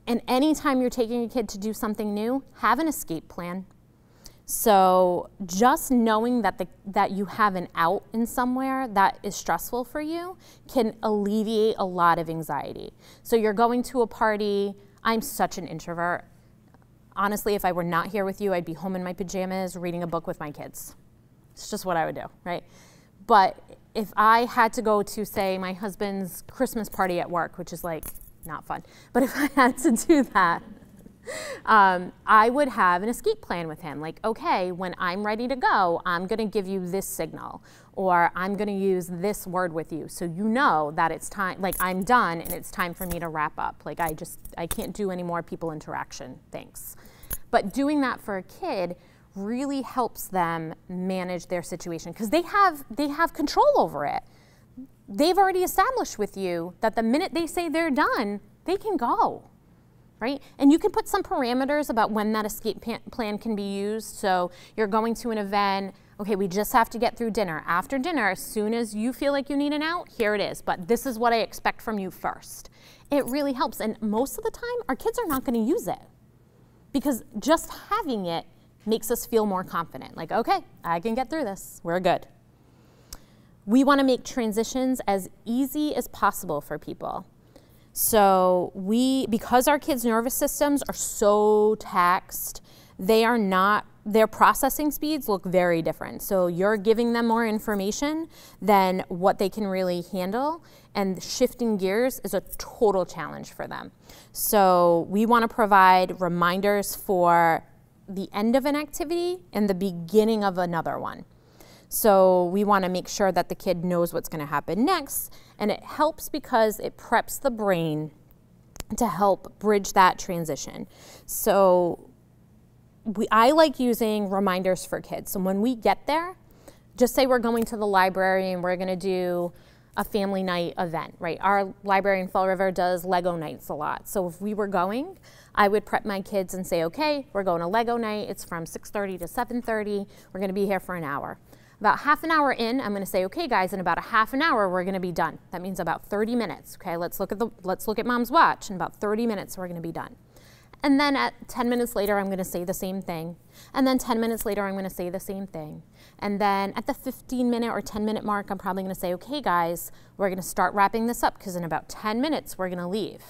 And anytime you're taking a kid to do something new, have an escape plan. So just knowing that you have an out in somewhere that is stressful for you can alleviate a lot of anxiety. So you're going to a party. I'm such an introvert. Honestly, if I were not here with you, I'd be home in my pajamas reading a book with my kids. It's just what I would do, right? But if I had to go to, say, my husband's Christmas party at work, which is like not fun, but if I had to do that, I would have an escape plan with him. Like, okay, when I'm ready to go, I'm going to give you this signal, or I'm going to use this word with you. So you know that it's time, like I'm done and it's time for me to wrap up. Like I can't do any more people interaction, thanks. But doing that for a kid really helps them manage their situation because they have control over it. They've already established with you that the minute they say they're done, they can go. Right? And you can put some parameters about when that escape plan can be used. So you're going to an event, okay, we just have to get through dinner. After dinner, as soon as you feel like you need an out, here it is. But this is what I expect from you first. It really helps. And most of the time, our kids are not going to use it because just having it makes us feel more confident. Like, okay, I can get through this. We're good. We want to make transitions as easy as possible for people. So because our kids' nervous systems are so taxed, their processing speeds look very different. So you're giving them more information than what they can really handle, and shifting gears is a total challenge for them. So we want to provide reminders for the end of an activity and the beginning of another one. So we want to make sure that the kid knows what's going to happen next, and it helps because it preps the brain to help bridge that transition. So I like using reminders for kids. So when we get there, just say we're going to the library and we're going to do a family night event, right? Our library in Fall River does Lego nights a lot. So if we were going, I would prep my kids and say, okay, we're going to Lego night. It's from 6:30 to 7:30. We're going to be here for an hour. About half an hour in, I'm going to say, okay, guys, in about a half an hour, we're going to be done. That means about 30 minutes. Okay, let's look at mom's watch. In about 30 minutes, we're going to be done. And then at 10 minutes later, I'm going to say the same thing. And then 10 minutes later, I'm going to say the same thing. And then at the 15-minute or 10-minute mark, I'm probably going to say, okay, guys, we're going to start wrapping this up because in about 10 minutes, we're going to leave.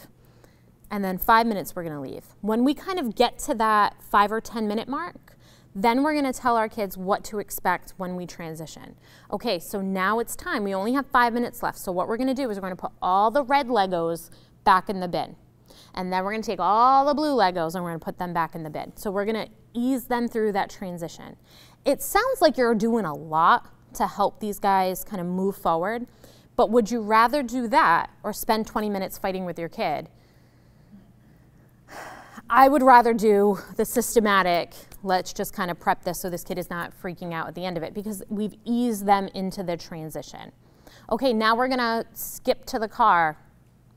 And then 5 minutes, we're going to leave. When we kind of get to that 5 or 10-minute mark, then we're going to tell our kids what to expect when we transition. Okay, so now it's time. We only have 5 minutes left. So what we're going to do is we're going to put all the red Legos back in the bin. And then we're going to take all the blue Legos and we're going to put them back in the bin. So we're going to ease them through that transition. It sounds like you're doing a lot to help these guys kind of move forward, but would you rather do that or spend 20 minutes fighting with your kid? I would rather do the systematic, let's just kind of prep this so this kid is not freaking out at the end of it because we've eased them into the transition. Okay, now we're gonna skip to the car,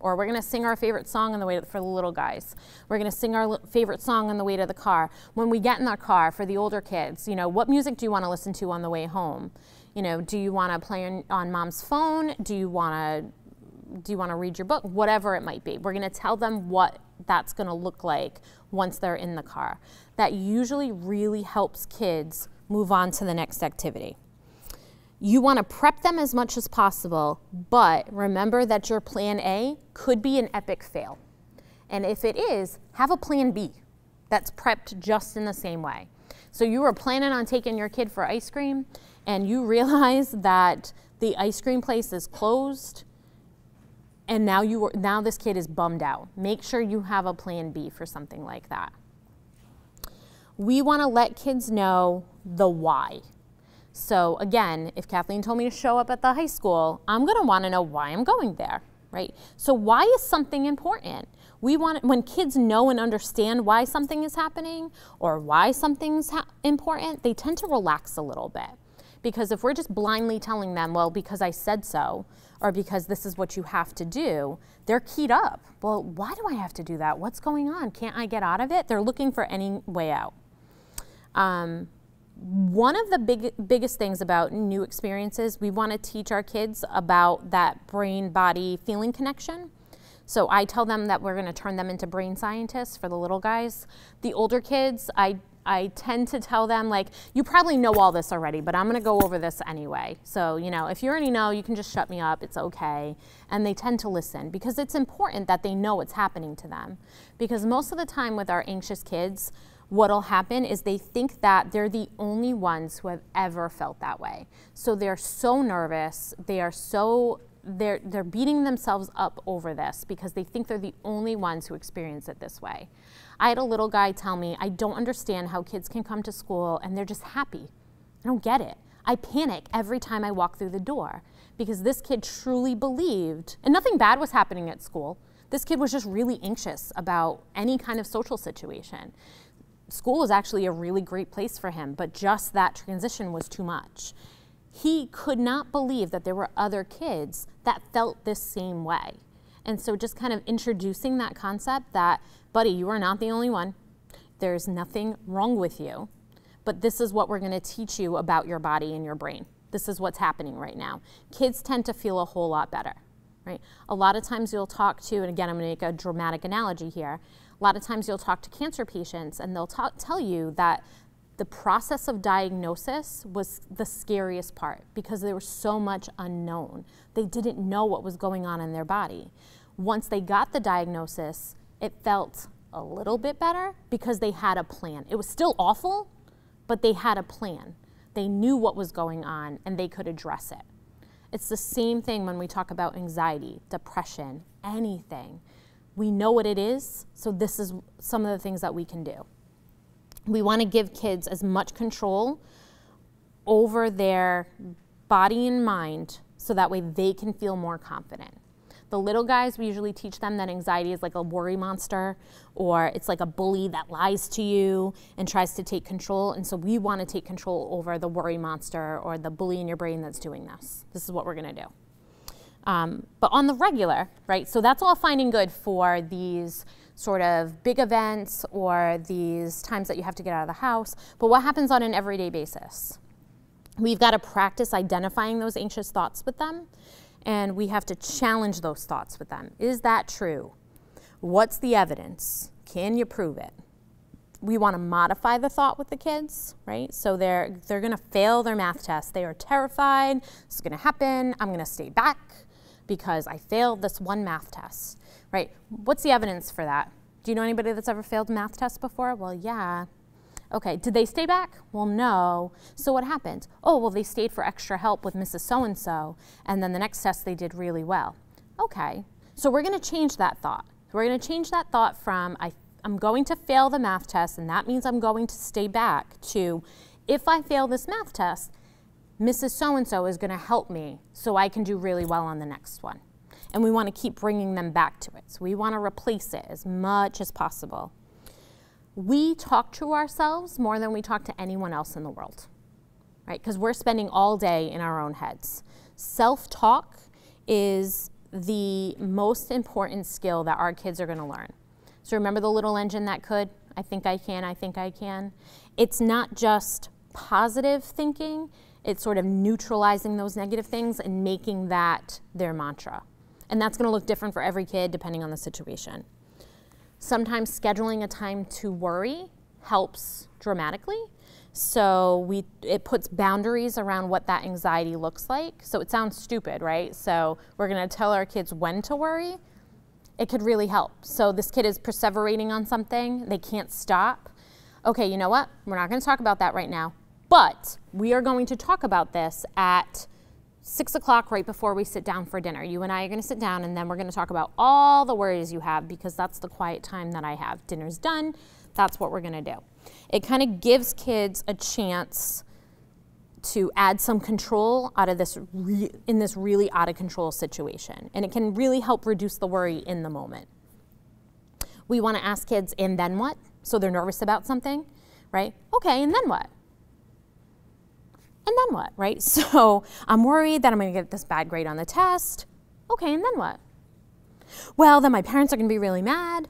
or we're gonna sing our favorite song on the way for the little guys. We're gonna sing our favorite song on the way to the car. When we get in our car, for the older kids, you know, what music do you wanna listen to on the way home? You know, do you wanna play on mom's phone? Do you wanna read your book? Whatever it might be. We're gonna tell them what that's going to look like once they're in the car. That usually really helps kids move on to the next activity. You want to prep them as much as possible, but remember that your plan A could be an epic fail. And if it is, have a plan B that's prepped just in the same way. So you were planning on taking your kid for ice cream and you realize that the ice cream place is closed. And now this kid is bummed out. Make sure you have a plan B for something like that. We want to let kids know the why. So again, if Kathleen told me to show up at the high school, I'm going to want to know why I'm going there, right? So why is something important? When kids know and understand why something is happening or why something's important, they tend to relax a little bit. Because if we're just blindly telling them, well, because I said so, or because this is what you have to do, they're keyed up. Well, why do I have to do that? What's going on? Can't I get out of it? They're looking for any way out. One of the biggest things about new experiences, we want to teach our kids about that brain-body feeling connection. So I tell them that we're going to turn them into brain scientists for the little guys. The older kids, I tend to tell them, like, you probably know all this already, but I'm going to go over this anyway. So, you know, if you already know, you can just shut me up. It's okay. And they tend to listen because it's important that they know what's happening to them. Because most of the time with our anxious kids, what'll happen is they think that they're the only ones who have ever felt that way. So they're so nervous. They're beating themselves up over this because they think they're the only ones who experience it this way. I had a little guy tell me, I don't understand how kids can come to school and they're just happy. I don't get it. I panic every time I walk through the door because this kid truly believed, and nothing bad was happening at school. This kid was just really anxious about any kind of social situation. School was actually a really great place for him, but just that transition was too much. He could not believe that there were other kids that felt this same way. And so just kind of introducing that concept that, buddy, you are not the only one. There's nothing wrong with you. But this is what we're going to teach you about your body and your brain. This is what's happening right now. Kids tend to feel a whole lot better, right? A lot of times you'll talk to, and again, I'm going to make a dramatic analogy here. A lot of times you'll talk to cancer patients and they'll tell you that the process of diagnosis was the scariest part because there was so much unknown. They didn't know what was going on in their body. Once they got the diagnosis, it felt a little bit better because they had a plan. It was still awful, but they had a plan. They knew what was going on and they could address it. It's the same thing when we talk about anxiety, depression, anything. We know what it is, so this is some of the things that we can do. We want to give kids as much control over their body and mind so that way they can feel more confident. The little guys, we usually teach them that anxiety is like a worry monster, or it's like a bully that lies to you and tries to take control. And so we want to take control over the worry monster or the bully in your brain that's doing this. This is what we're going to do. But on the regular, right, so that's all fine and good for these sort of big events or these times that you have to get out of the house. But what happens on an everyday basis? We've got to practice identifying those anxious thoughts with them, and we have to challenge those thoughts with them. Is that true? What's the evidence? Can you prove it? We want to modify the thought with the kids, right? So they're going to fail their math test. They are terrified. This is going to happen. I'm going to stay back because I failed this one math test, right? What's the evidence for that? Do you know anybody that's ever failed math tests before? Well, yeah. Okay, did they stay back? Well, no. So what happened? Oh, well, they stayed for extra help with Mrs. So-and-so, and then the next test they did really well. Okay, so we're going to change that thought. We're going to change that thought from I'm going to fail the math test, and that means I'm going to stay back, to if I fail this math test, Mrs. So-and-so is going to help me so I can do really well on the next one. And we want to keep bringing them back to it. So we want to replace it as much as possible. We talk to ourselves more than we talk to anyone else in the world, right? Because we're spending all day in our own heads. Self-talk is the most important skill that our kids are going to learn. So remember the little engine that could? I think I can, I think I can. It's not just positive thinking, it's sort of neutralizing those negative things and making that their mantra. And that's going to look different for every kid depending on the situation. Sometimes scheduling a time to worry helps dramatically. So it puts boundaries around what that anxiety looks like. So it sounds stupid, right? So we're going to tell our kids when to worry. It could really help. So this kid is perseverating on something. They can't stop. Okay, you know what? We're not going to talk about that right now. But we are going to talk about this at 6 o'clock right before we sit down for dinner. You and I are gonna sit down and then we're gonna talk about all the worries you have because that's the quiet time that I have. Dinner's done, that's what we're gonna do. It kind of gives kids a chance to add some control out of this in this really out of control situation. And it can really help reduce the worry in the moment. We wanna ask kids, and then what? So they're nervous about something, right? Okay, and then what? And then what, right? So I'm worried that I'm gonna get this bad grade on the test. Okay, and then what? Well, then my parents are gonna be really mad.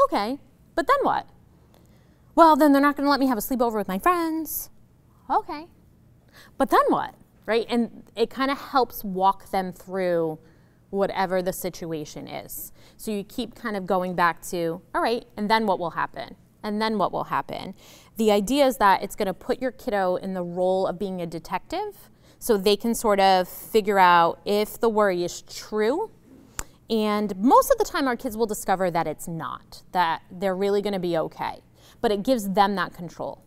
Okay, but then what? Well, then they're not gonna let me have a sleepover with my friends. Okay, but then what, right? And it kind of helps walk them through whatever the situation is. So you keep kind of going back to, all right, and then what will happen? And then what will happen? The idea is that it's gonna put your kiddo in the role of being a detective so they can sort of figure out if the worry is true. And most of the time our kids will discover that it's not, that they're really gonna be okay. But it gives them that control,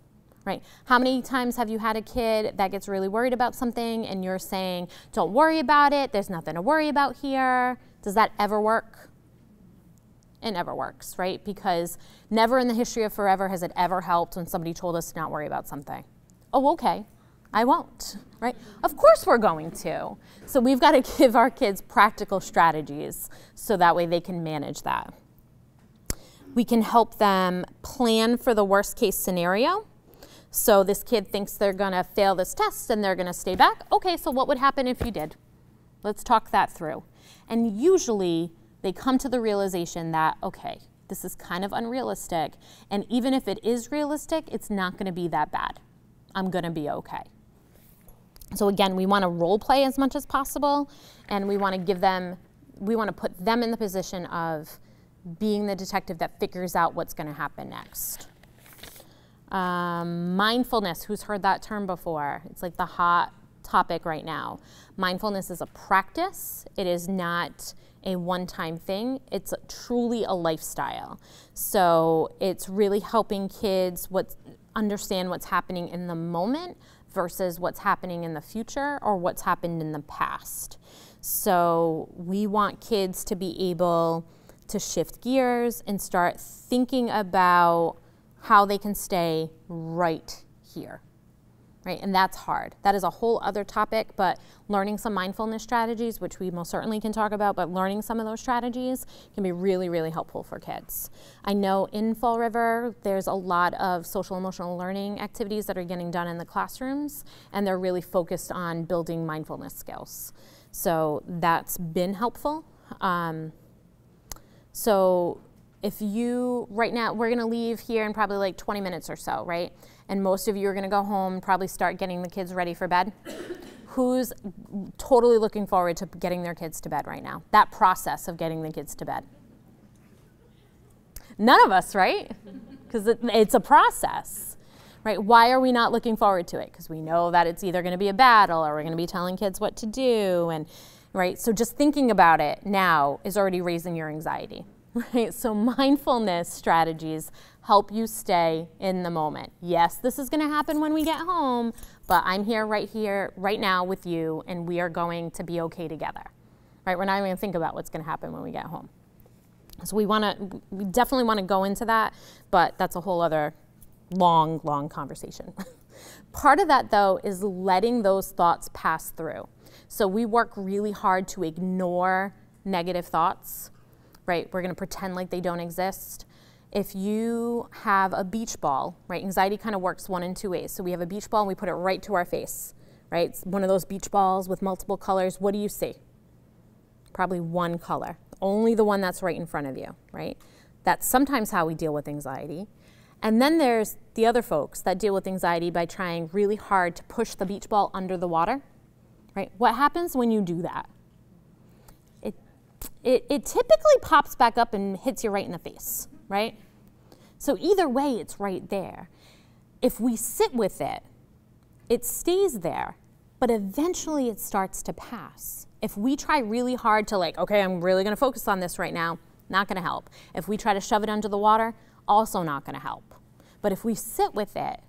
right? How many times have you had a kid that gets really worried about something and you're saying, don't worry about it, there's nothing to worry about here? Does that ever work? It never works, right? Because never in the history of forever has it ever helped when somebody told us to not worry about something. Oh, okay, I won't, right? Of course we're going to. So we've got to give our kids practical strategies so that way they can manage that. We can help them plan for the worst case scenario. So this kid thinks they're gonna fail this test and they're gonna stay back. Okay, so what would happen if you did? Let's talk that through. And usually they come to the realization that, okay, this is kind of unrealistic. And even if it is realistic, it's not gonna be that bad. I'm gonna be okay. So again, we wanna role play as much as possible and we wanna put them in the position of being the detective that figures out what's gonna happen next. Mindfulness, who's heard that term before? It's like the hot topic right now. Mindfulness is a practice. It is not a one-time thing. It's truly a lifestyle. So it's really helping kids understand what's happening in the moment versus what's happening in the future or what's happened in the past. So we want kids to be able to shift gears and start thinking about how they can stay right here, right? And that's hard. That is a whole other topic, but learning some mindfulness strategies, which we most certainly can talk about, but learning some of those strategies can be really, really helpful for kids. I know in Fall River, there's a lot of social emotional learning activities that are getting done in the classrooms, and they're really focused on building mindfulness skills. So that's been helpful. So if you, right now, we're gonna leave here in probably like 20 minutes or so, right? And most of you are gonna go home, probably start getting the kids ready for bed. Who's totally looking forward to getting their kids to bed right now? That process of getting the kids to bed. None of us, right? Because it's a process, right? Why are we not looking forward to it? Because we know that it's either gonna be a battle or we're gonna be telling kids what to do, and right? So just thinking about it now is already raising your anxiety, right? So mindfulness strategies help you stay in the moment. Yes, this is gonna happen when we get home, but I'm here, right now with you, and we are going to be okay together, right? We're not even gonna think about what's gonna happen when we get home. So we definitely wanna go into that, but that's a whole other long, long conversation. Part of that though is letting those thoughts pass through. So we work really hard to ignore negative thoughts, right? We're gonna pretend like they don't exist. If you have a beach ball, right? Anxiety kind of works one in two ways. So we have a beach ball and we put it right to our face, right? It's one of those beach balls with multiple colors. What do you see? Probably one color, only the one that's right in front of you, right? That's sometimes how we deal with anxiety. And then there's the other folks that deal with anxiety by trying really hard to push the beach ball under the water, right? What happens when you do that? It typically pops back up and hits you right in the face, right? So either way, it's right there. If we sit with it, it stays there, but eventually it starts to pass. If we try really hard to like, okay, I'm really gonna focus on this right now, not gonna help. If we try to shove it under the water, also not gonna help. But if we sit with it,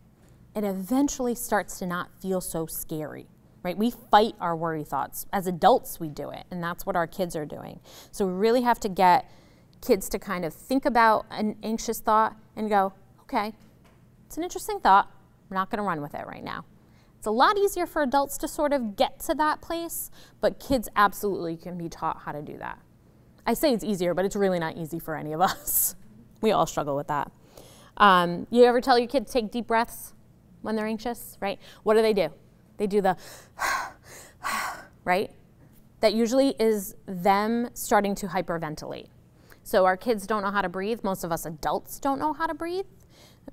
it eventually starts to not feel so scary, right? right? We fight our worry thoughts. As adults, we do it, and that's what our kids are doing. So we really have to get kids to kind of think about an anxious thought and go, okay, it's an interesting thought. I'm not going to run with it right now. It's a lot easier for adults to sort of get to that place, but kids absolutely can be taught how to do that. I say it's easier, but it's really not easy for any of us. We all struggle with that. You ever tell your kids to take deep breaths when they're anxious, right? What do? They do the, right? That usually is them starting to hyperventilate. So our kids don't know how to breathe. Most of us adults don't know how to breathe,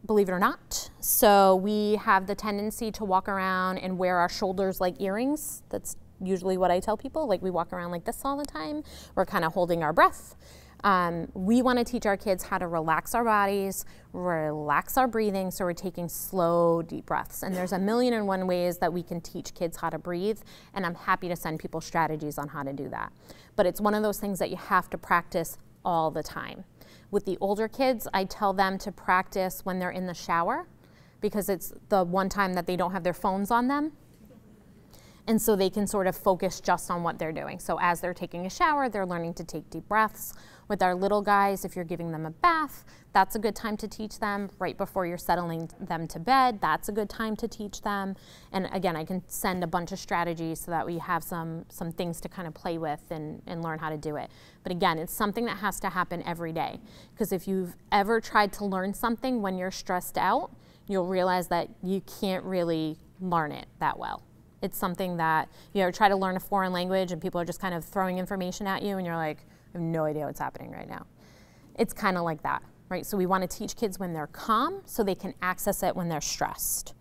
believe it or not. So we have the tendency to walk around and wear our shoulders like earrings. That's usually what I tell people. Like we walk around like this all the time. We're kind of holding our breath. We want to teach our kids how to relax our bodies, relax our breathing, so we're taking slow, deep breaths. And there's 1,000,001 ways that we can teach kids how to breathe, and I'm happy to send people strategies on how to do that. But it's one of those things that you have to practice all the time. With the older kids, I tell them to practice when they're in the shower, because it's the one time that they don't have their phones on them. And so they can sort of focus just on what they're doing. So as they're taking a shower, they're learning to take deep breaths. With our little guys, if you're giving them a bath, that's a good time to teach them. Right before you're settling them to bed, that's a good time to teach them. And again, I can send a bunch of strategies so that we have some things to kind of play with and learn how to do it. But again, it's something that has to happen every day. Because if you've ever tried to learn something when you're stressed out, you'll realize that you can't really learn it that well. It's something that, you ever try to learn a foreign language and people are just kind of throwing information at you and you're like, I have no idea what's happening right now. It's kind of like that, right? So we want to teach kids when they're calm so they can access it when they're stressed.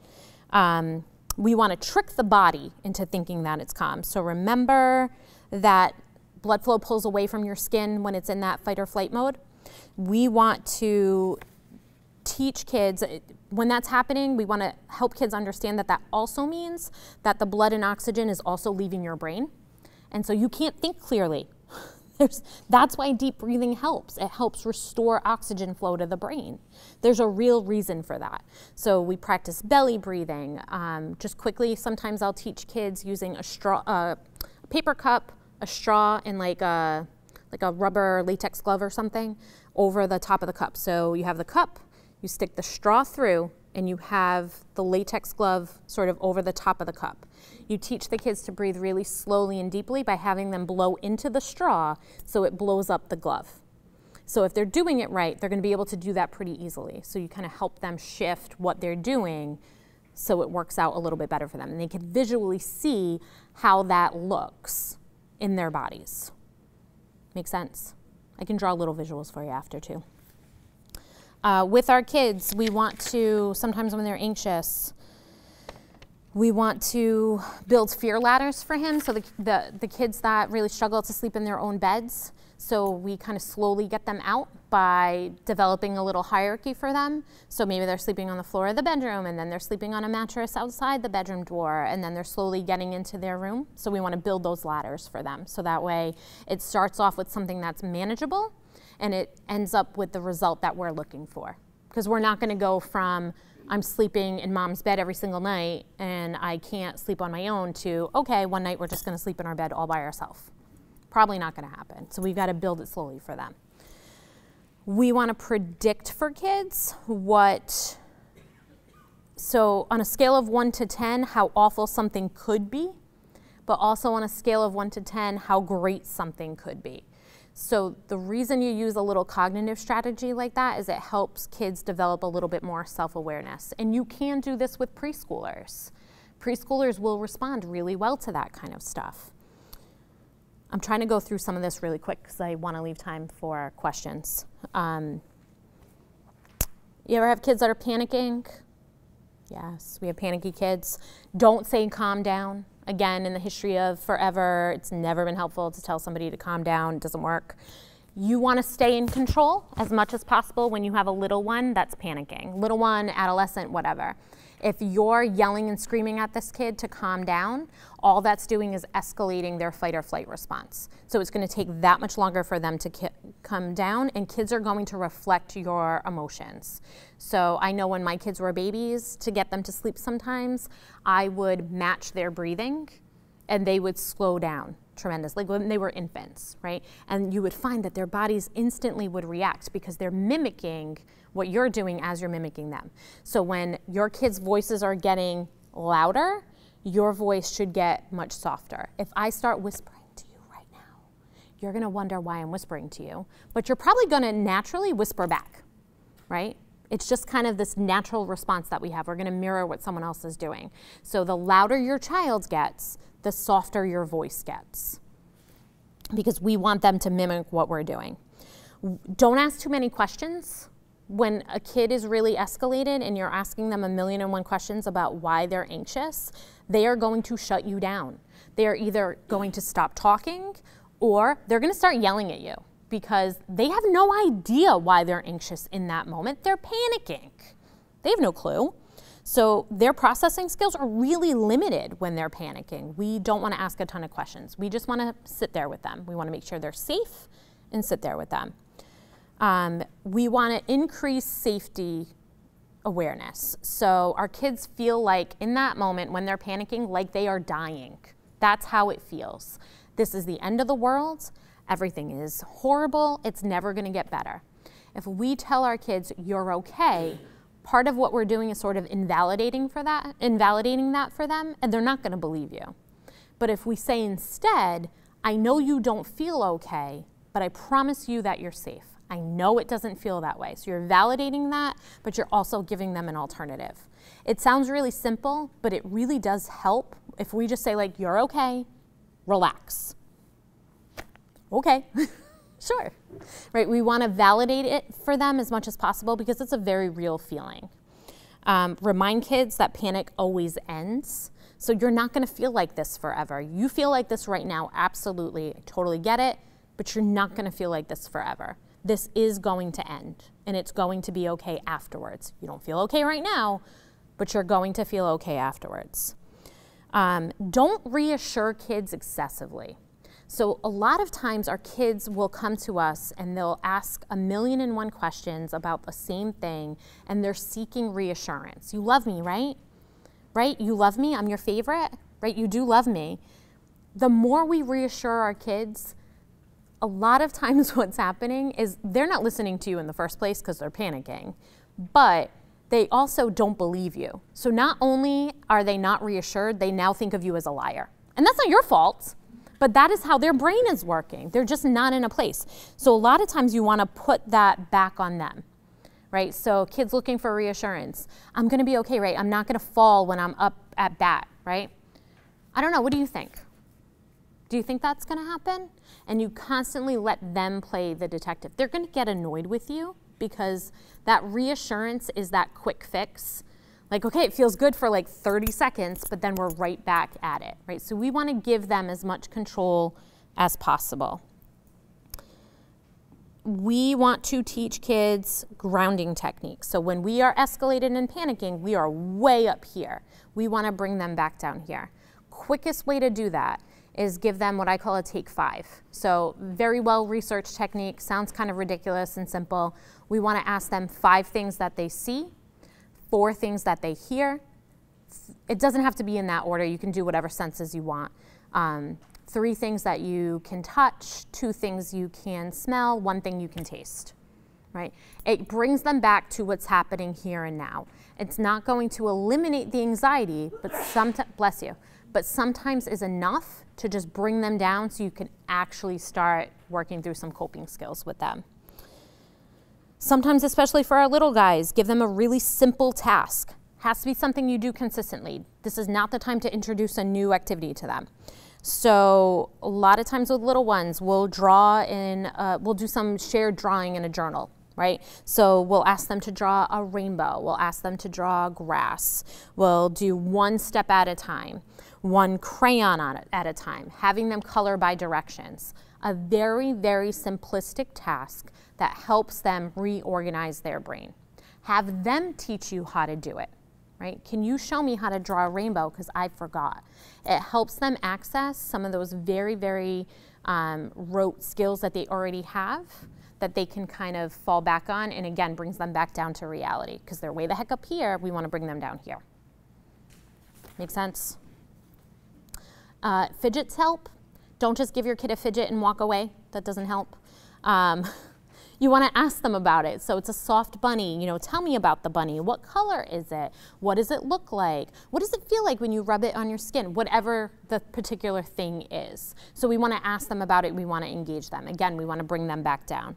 We want to trick the body into thinking that it's calm. So remember that blood flow pulls away from your skin when it's in that fight or flight mode. We want to teach kids, when that's happening, we want to help kids understand that that also means that the blood and oxygen is also leaving your brain. And so you can't think clearly. That's why deep breathing helps. It helps restore oxygen flow to the brain. There's a real reason for that. So we practice belly breathing. Just quickly, sometimes I'll teach kids using a straw, a paper cup, a straw, and like a rubber latex glove or something over the top of the cup. So you have the cup, you stick the straw through, and you have the latex glove sort of over the top of the cup. You teach the kids to breathe really slowly and deeply by having them blow into the straw so it blows up the glove. So if they're doing it right, they're going to be able to do that pretty easily. So you kind of help them shift what they're doing so it works out a little bit better for them. And they can visually see how that looks in their bodies. Make sense? I can draw little visuals for you after too. With our kids, we want to, sometimes when they're anxious, we want to build fear ladders for him. So the kids that really struggle to sleep in their own beds, so we kind of slowly get them out by developing a little hierarchy for them. So maybe they're sleeping on the floor of the bedroom, and then they're sleeping on a mattress outside the bedroom door, and then they're slowly getting into their room. So we want to build those ladders for them. So that way it starts off with something that's manageable, and it ends up with the result that we're looking for. Because we're not going to go from I'm sleeping in mom's bed every single night and I can't sleep on my own to, okay, one night we're just going to sleep in our bed all by ourselves. Probably not going to happen. So we've got to build it slowly for them. We want to predict for kids so on a scale of 1 to 10, how awful something could be, but also on a scale of 1 to 10, how great something could be. So the reason you use a little cognitive strategy like that is it helps kids develop a little bit more self-awareness. And you can do this with preschoolers. Preschoolers will respond really well to that kind of stuff. I'm trying to go through some of this really quick because I want to leave time for questions. You ever have kids that are panicking? Yes, we have panicky kids. Don't say calm down. Again, in the history of forever, it's never been helpful to tell somebody to calm down. It doesn't work. You want to stay in control as much as possible when you have a little one that's panicking. Little one, adolescent, whatever. If you're yelling and screaming at this kid to calm down, all that's doing is escalating their fight or flight response. So it's going to take that much longer for them to come down, and kids are going to reflect your emotions. So I know when my kids were babies, to get them to sleep sometimes, I would match their breathing and they would slow down tremendously, like when they were infants, right? And you would find that their bodies instantly would react because they're mimicking what you're doing as you're mimicking them. So when your kids' voices are getting louder, your voice should get much softer. If I start whispering to you right now, you're gonna wonder why I'm whispering to you, but you're probably gonna naturally whisper back, right? It's just kind of this natural response that we have. We're gonna mirror what someone else is doing. So the louder your child gets, the softer your voice gets, because we want them to mimic what we're doing. Don't ask too many questions. When a kid is really escalated and you're asking them 1,000,001 questions about why they're anxious, they are going to shut you down. They are either going to stop talking or they're gonna start yelling at you because they have no idea why they're anxious in that moment. They're panicking. They have no clue. So their processing skills are really limited when they're panicking. We don't want to ask a ton of questions. We just want to sit there with them. We want to make sure they're safe and sit there with them. We want to increase safety awareness. So our kids feel like in that moment when they're panicking, like they are dying. That's how it feels. This is the end of the world. Everything is horrible. It's never going to get better. If we tell our kids, you're okay, part of what we're doing is sort of invalidating that for them, and they're not going to believe you. But if we say instead, I know you don't feel okay, but I promise you that you're safe. I know it doesn't feel that way. So you're validating that, but you're also giving them an alternative. It sounds really simple, but it really does help if we just say like, you're okay, relax. Okay. Sure, right? We want to validate it for them as much as possible because it's a very real feeling. Remind kids that panic always ends. So you're not going to feel like this forever. You feel like this right now, absolutely. I totally get it, but you're not going to feel like this forever. This is going to end, and it's going to be okay afterwards. You don't feel okay right now, but you're going to feel okay afterwards. Don't reassure kids excessively. So a lot of times our kids will come to us and they'll ask 1,000,001 questions about the same thing, and they're seeking reassurance. You love me, right? Right? You love me? I'm your favorite? Right? You do love me. The more we reassure our kids, a lot of times what's happening is they're not listening to you in the first place because they're panicking, but they also don't believe you. So not only are they not reassured, they now think of you as a liar. And that's not your fault. But that is how their brain is working. They're just not in a place. So a lot of times you want to put that back on them, right? So kids looking for reassurance. I'm going to be okay, right? I'm not going to fall when I'm up at bat, right? I don't know. What do you think? Do you think that's going to happen? And you constantly let them play the detective. They're going to get annoyed with you because that reassurance is that quick fix. Like, okay, it feels good for like 30 seconds, but then we're right back at it, right? So we want to give them as much control as possible. We want to teach kids grounding techniques. So when we are escalated and panicking, we are way up here. We want to bring them back down here. Quickest way to do that is give them what I call a take 5. So very well researched technique, sounds kind of ridiculous and simple. We want to ask them 5 things that they see, 4 things that they hear. It doesn't have to be in that order. You can do whatever senses you want. 3 things that you can touch, 2 things you can smell, 1 thing you can taste, right? It brings them back to what's happening here and now. It's not going to eliminate the anxiety, but bless you, but sometimes is enough to just bring them down so you can actually start working through some coping skills with them. Sometimes, especially for our little guys, give them a really simple task. Has to be something you do consistently. This is not the time to introduce a new activity to them. So a lot of times with little ones, we'll do some shared drawing in a journal, right? So we'll ask them to draw a rainbow. We'll ask them to draw grass. We'll do 1 step at a time, 1 crayon at a time, having them color by directions. A very, very simplistic task that helps them reorganize their brain. Have them teach you how to do it, right? Can you show me how to draw a rainbow because I forgot? It helps them access some of those very, very rote skills that they already have that they can kind of fall back on, and again, brings them back down to reality because they're way the heck up here. We want to bring them down here. Make sense? Fidgets help. Don't just give your kid a fidget and walk away. That doesn't help. You want to ask them about it. So it's a soft bunny. You know, tell me about the bunny. What color is it? What does it look like? What does it feel like when you rub it on your skin? Whatever the particular thing is. So we want to ask them about it. We want to engage them. Again, we want to bring them back down.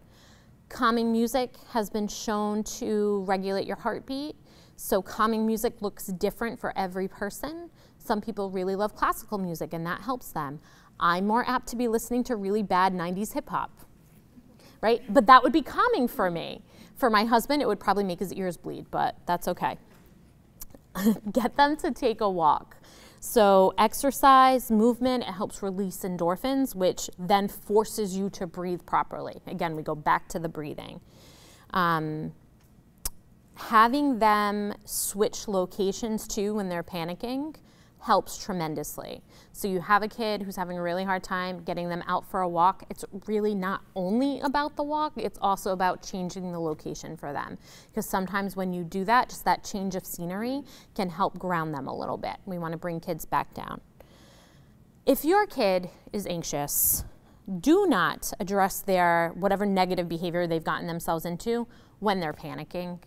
Calming music has been shown to regulate your heartbeat. So calming music looks different for every person. Some people really love classical music and that helps them. I'm more apt to be listening to really bad 90s hip hop, right? But that would be calming for me. For my husband, it would probably make his ears bleed, but that's okay. Get them to take a walk. So exercise, movement, it helps release endorphins, which then forces you to breathe properly. Again, we go back to the breathing. Having them switch locations too when they're panicking helps tremendously. So you have a kid who's having a really hard time getting them out for a walk. It's really not only about the walk, it's also about changing the location for them. Because sometimes when you do that, just that change of scenery can help ground them a little bit. We want to bring kids back down. If your kid is anxious, do not address their whatever negative behavior they've gotten themselves into when they're panicking.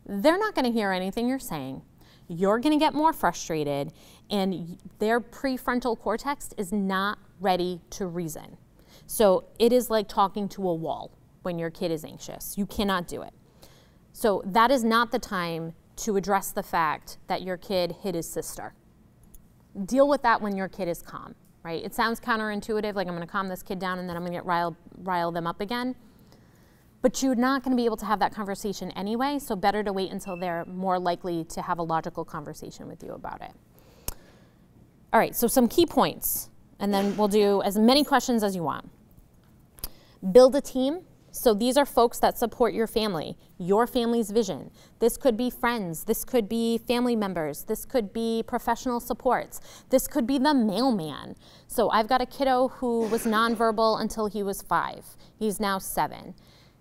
They're not going to hear anything you're saying. You're going to get more frustrated, and their prefrontal cortex is not ready to reason. So it is like talking to a wall when your kid is anxious. You cannot do it. So that is not the time to address the fact that your kid hit his sister. Deal with that when your kid is calm, right? It sounds counterintuitive, like I'm going to calm this kid down and then I'm going to rile them up again. But you're not going to be able to have that conversation anyway, so better to wait until they're more likely to have a logical conversation with you about it. All right, so some key points, and then we'll do as many questions as you want. Build a team. So these are folks that support your family's vision. This could be friends, this could be family members, this could be professional supports, this could be the mailman. So I've got a kiddo who was nonverbal until he was 5. He's now 7.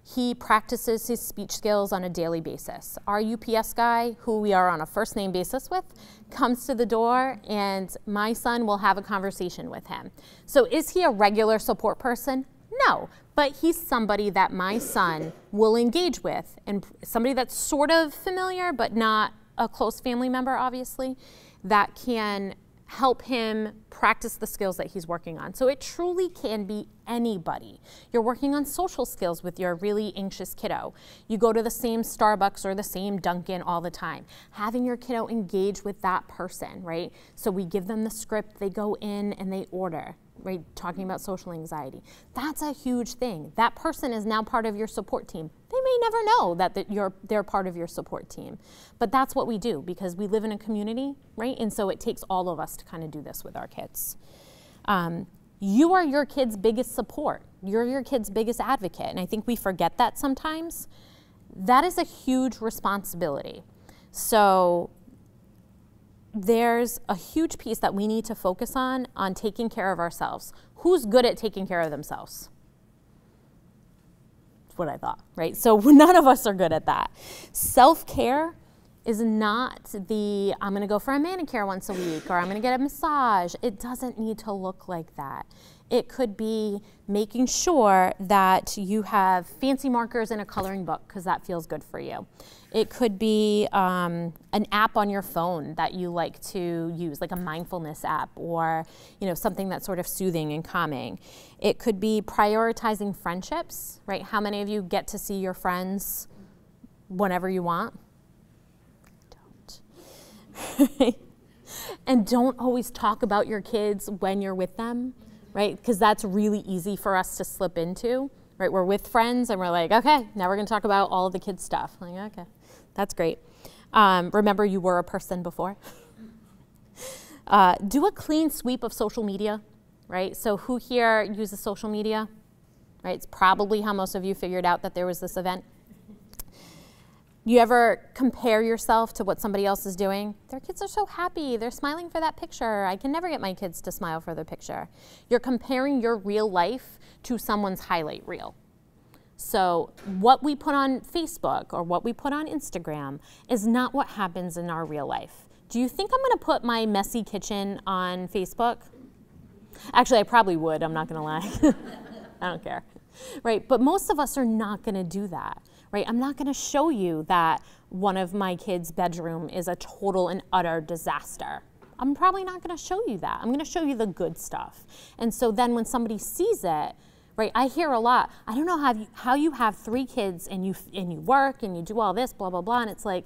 He practices his speech skills on a daily basis. Our UPS guy, who we are on a first name basis with, comes to the door and my son will have a conversation with him. So is he a regular support person? No, but he's somebody that my son will engage with, and somebody that's sort of familiar but not a close family member, obviously, that can help him practice the skills that he's working on. So it truly can be anybody. You're working on social skills with your really anxious kiddo. You go to the same Starbucks or the same Dunkin' all the time. Having your kiddo engage with that person, right? So we give them the script, they go in and they order, right? Talking about social anxiety. That's a huge thing. That person is now part of your support team. They may never know that they're part of your support team. But that's what we do because we live in a community, right? And so it takes all of us to kind of do this with our kids. You are your kid's biggest support. You're your kid's biggest advocate. And I think we forget that sometimes. That is a huge responsibility. So there's a huge piece that we need to focus on taking care of ourselves. Who's good at taking care of themselves? That's what I thought, right? So none of us are good at that. Self-care is not the, I'm going to go for a manicure once a week or I'm going to get a massage. It doesn't need to look like that. It could be making sure that you have fancy markers in a coloring book because that feels good for you. It could be an app on your phone that you like to use, like a mindfulness app or something that's sort of soothing and calming. It could be prioritizing friendships, right? How many of you get to see your friends whenever you want? Don't. And don't always talk about your kids when you're with them, right? Because that's really easy for us to slip into, right? We're with friends and we're like, okay, now we're going to talk about all of the kids' stuff. Like, okay, that's great. Remember you were a person before. Do a clean sweep of social media, right? So who here uses social media, right? It's probably how most of you figured out that there was this event. You ever compare yourself to what somebody else is doing? Their kids are so happy. They're smiling for that picture. I can never get my kids to smile for their picture. You're comparing your real life to someone's highlight reel. So what we put on Facebook or what we put on Instagram is not what happens in our real life. Do you think I'm going to put my messy kitchen on Facebook? Actually, I probably would, I'm not gonna lie. I don't care, right? But most of us are not gonna do that, right? I'm not gonna show you that one of my kids' bedroom is a total and utter disaster. I'm probably not gonna show you that. I'm gonna show you the good stuff. And so then when somebody sees it, right, I hear a lot, I don't know how you have 3 kids and you work and you do all this, blah, blah, blah, and it's like,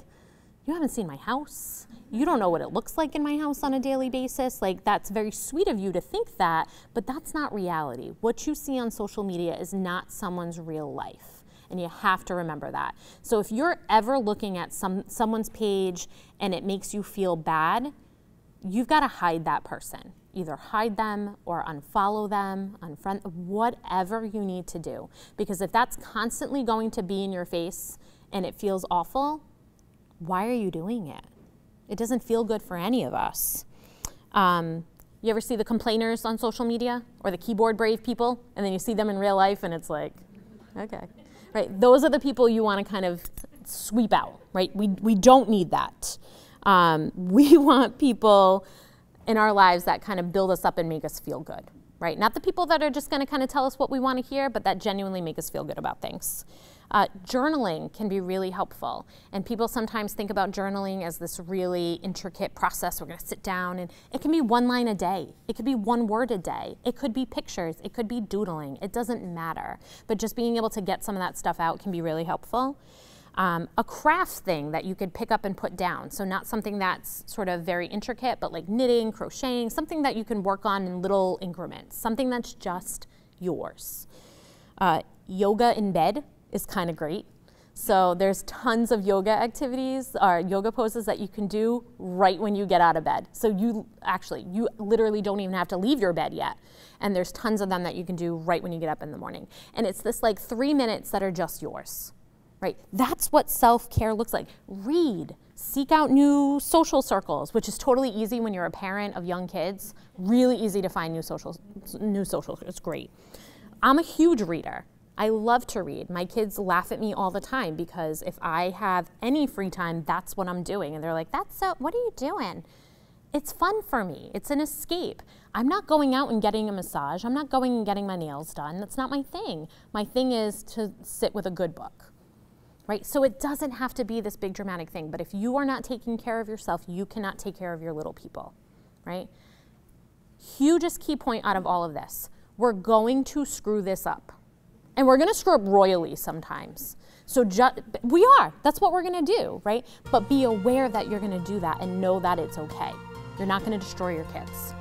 you haven't seen my house. You don't know what it looks like in my house on a daily basis. Like, that's very sweet of you to think that, but that's not reality. What you see on social media is not someone's real life. And you have to remember that. So if you're ever looking at someone's page and it makes you feel bad, you've got to hide that person. Either hide them or unfollow them, unfriend, whatever you need to do. Because if that's constantly going to be in your face and it feels awful, why are you doing it? It doesn't feel good for any of us. You ever see the complainers on social media or the keyboard brave people, and then you see them in real life and it's like, okay, right? Those are the people you want to kind of sweep out, right? We don't need that. We want people in our lives that kind of build us up and make us feel good, right? Not the people that are just going to kind of tell us what we want to hear, but that genuinely make us feel good about things. Journaling can be really helpful. And people sometimes think about journaling as this really intricate process. We're going to sit down and it can be 1 line a day. It could be 1 word a day. It could be pictures. It could be doodling. It doesn't matter. But just being able to get some of that stuff out can be really helpful. A craft thing that you could pick up and put down. So not something that's sort of very intricate, but like knitting, crocheting, something that you can work on in little increments, something that's just yours. Yoga in bed is kind of great. So there's tons of yoga activities or yoga poses that you can do right when you get out of bed. So you literally don't even have to leave your bed yet. And there's tons of them that you can do right when you get up in the morning. And it's this like 3 minutes that are just yours. Right? That's what self-care looks like. Read, seek out new social circles, which is totally easy when you're a parent of young kids. Really easy to find new social. It's great. I'm a huge reader. I love to read. My kids laugh at me all the time because if I have any free time, that's what I'm doing. And they're like, what are you doing? It's fun for me. It's an escape. I'm not going out and getting a massage. I'm not going and getting my nails done. That's not my thing. My thing is to sit with a good book. Right? So it doesn't have to be this big dramatic thing, but if you are not taking care of yourself, you cannot take care of your little people, right? Hugest key point out of all of this, we're going to screw this up. And we're going to screw up royally sometimes. So we are. That's what we're going to do, right? But be aware that you're going to do that and know that it's okay. You're not going to destroy your kids.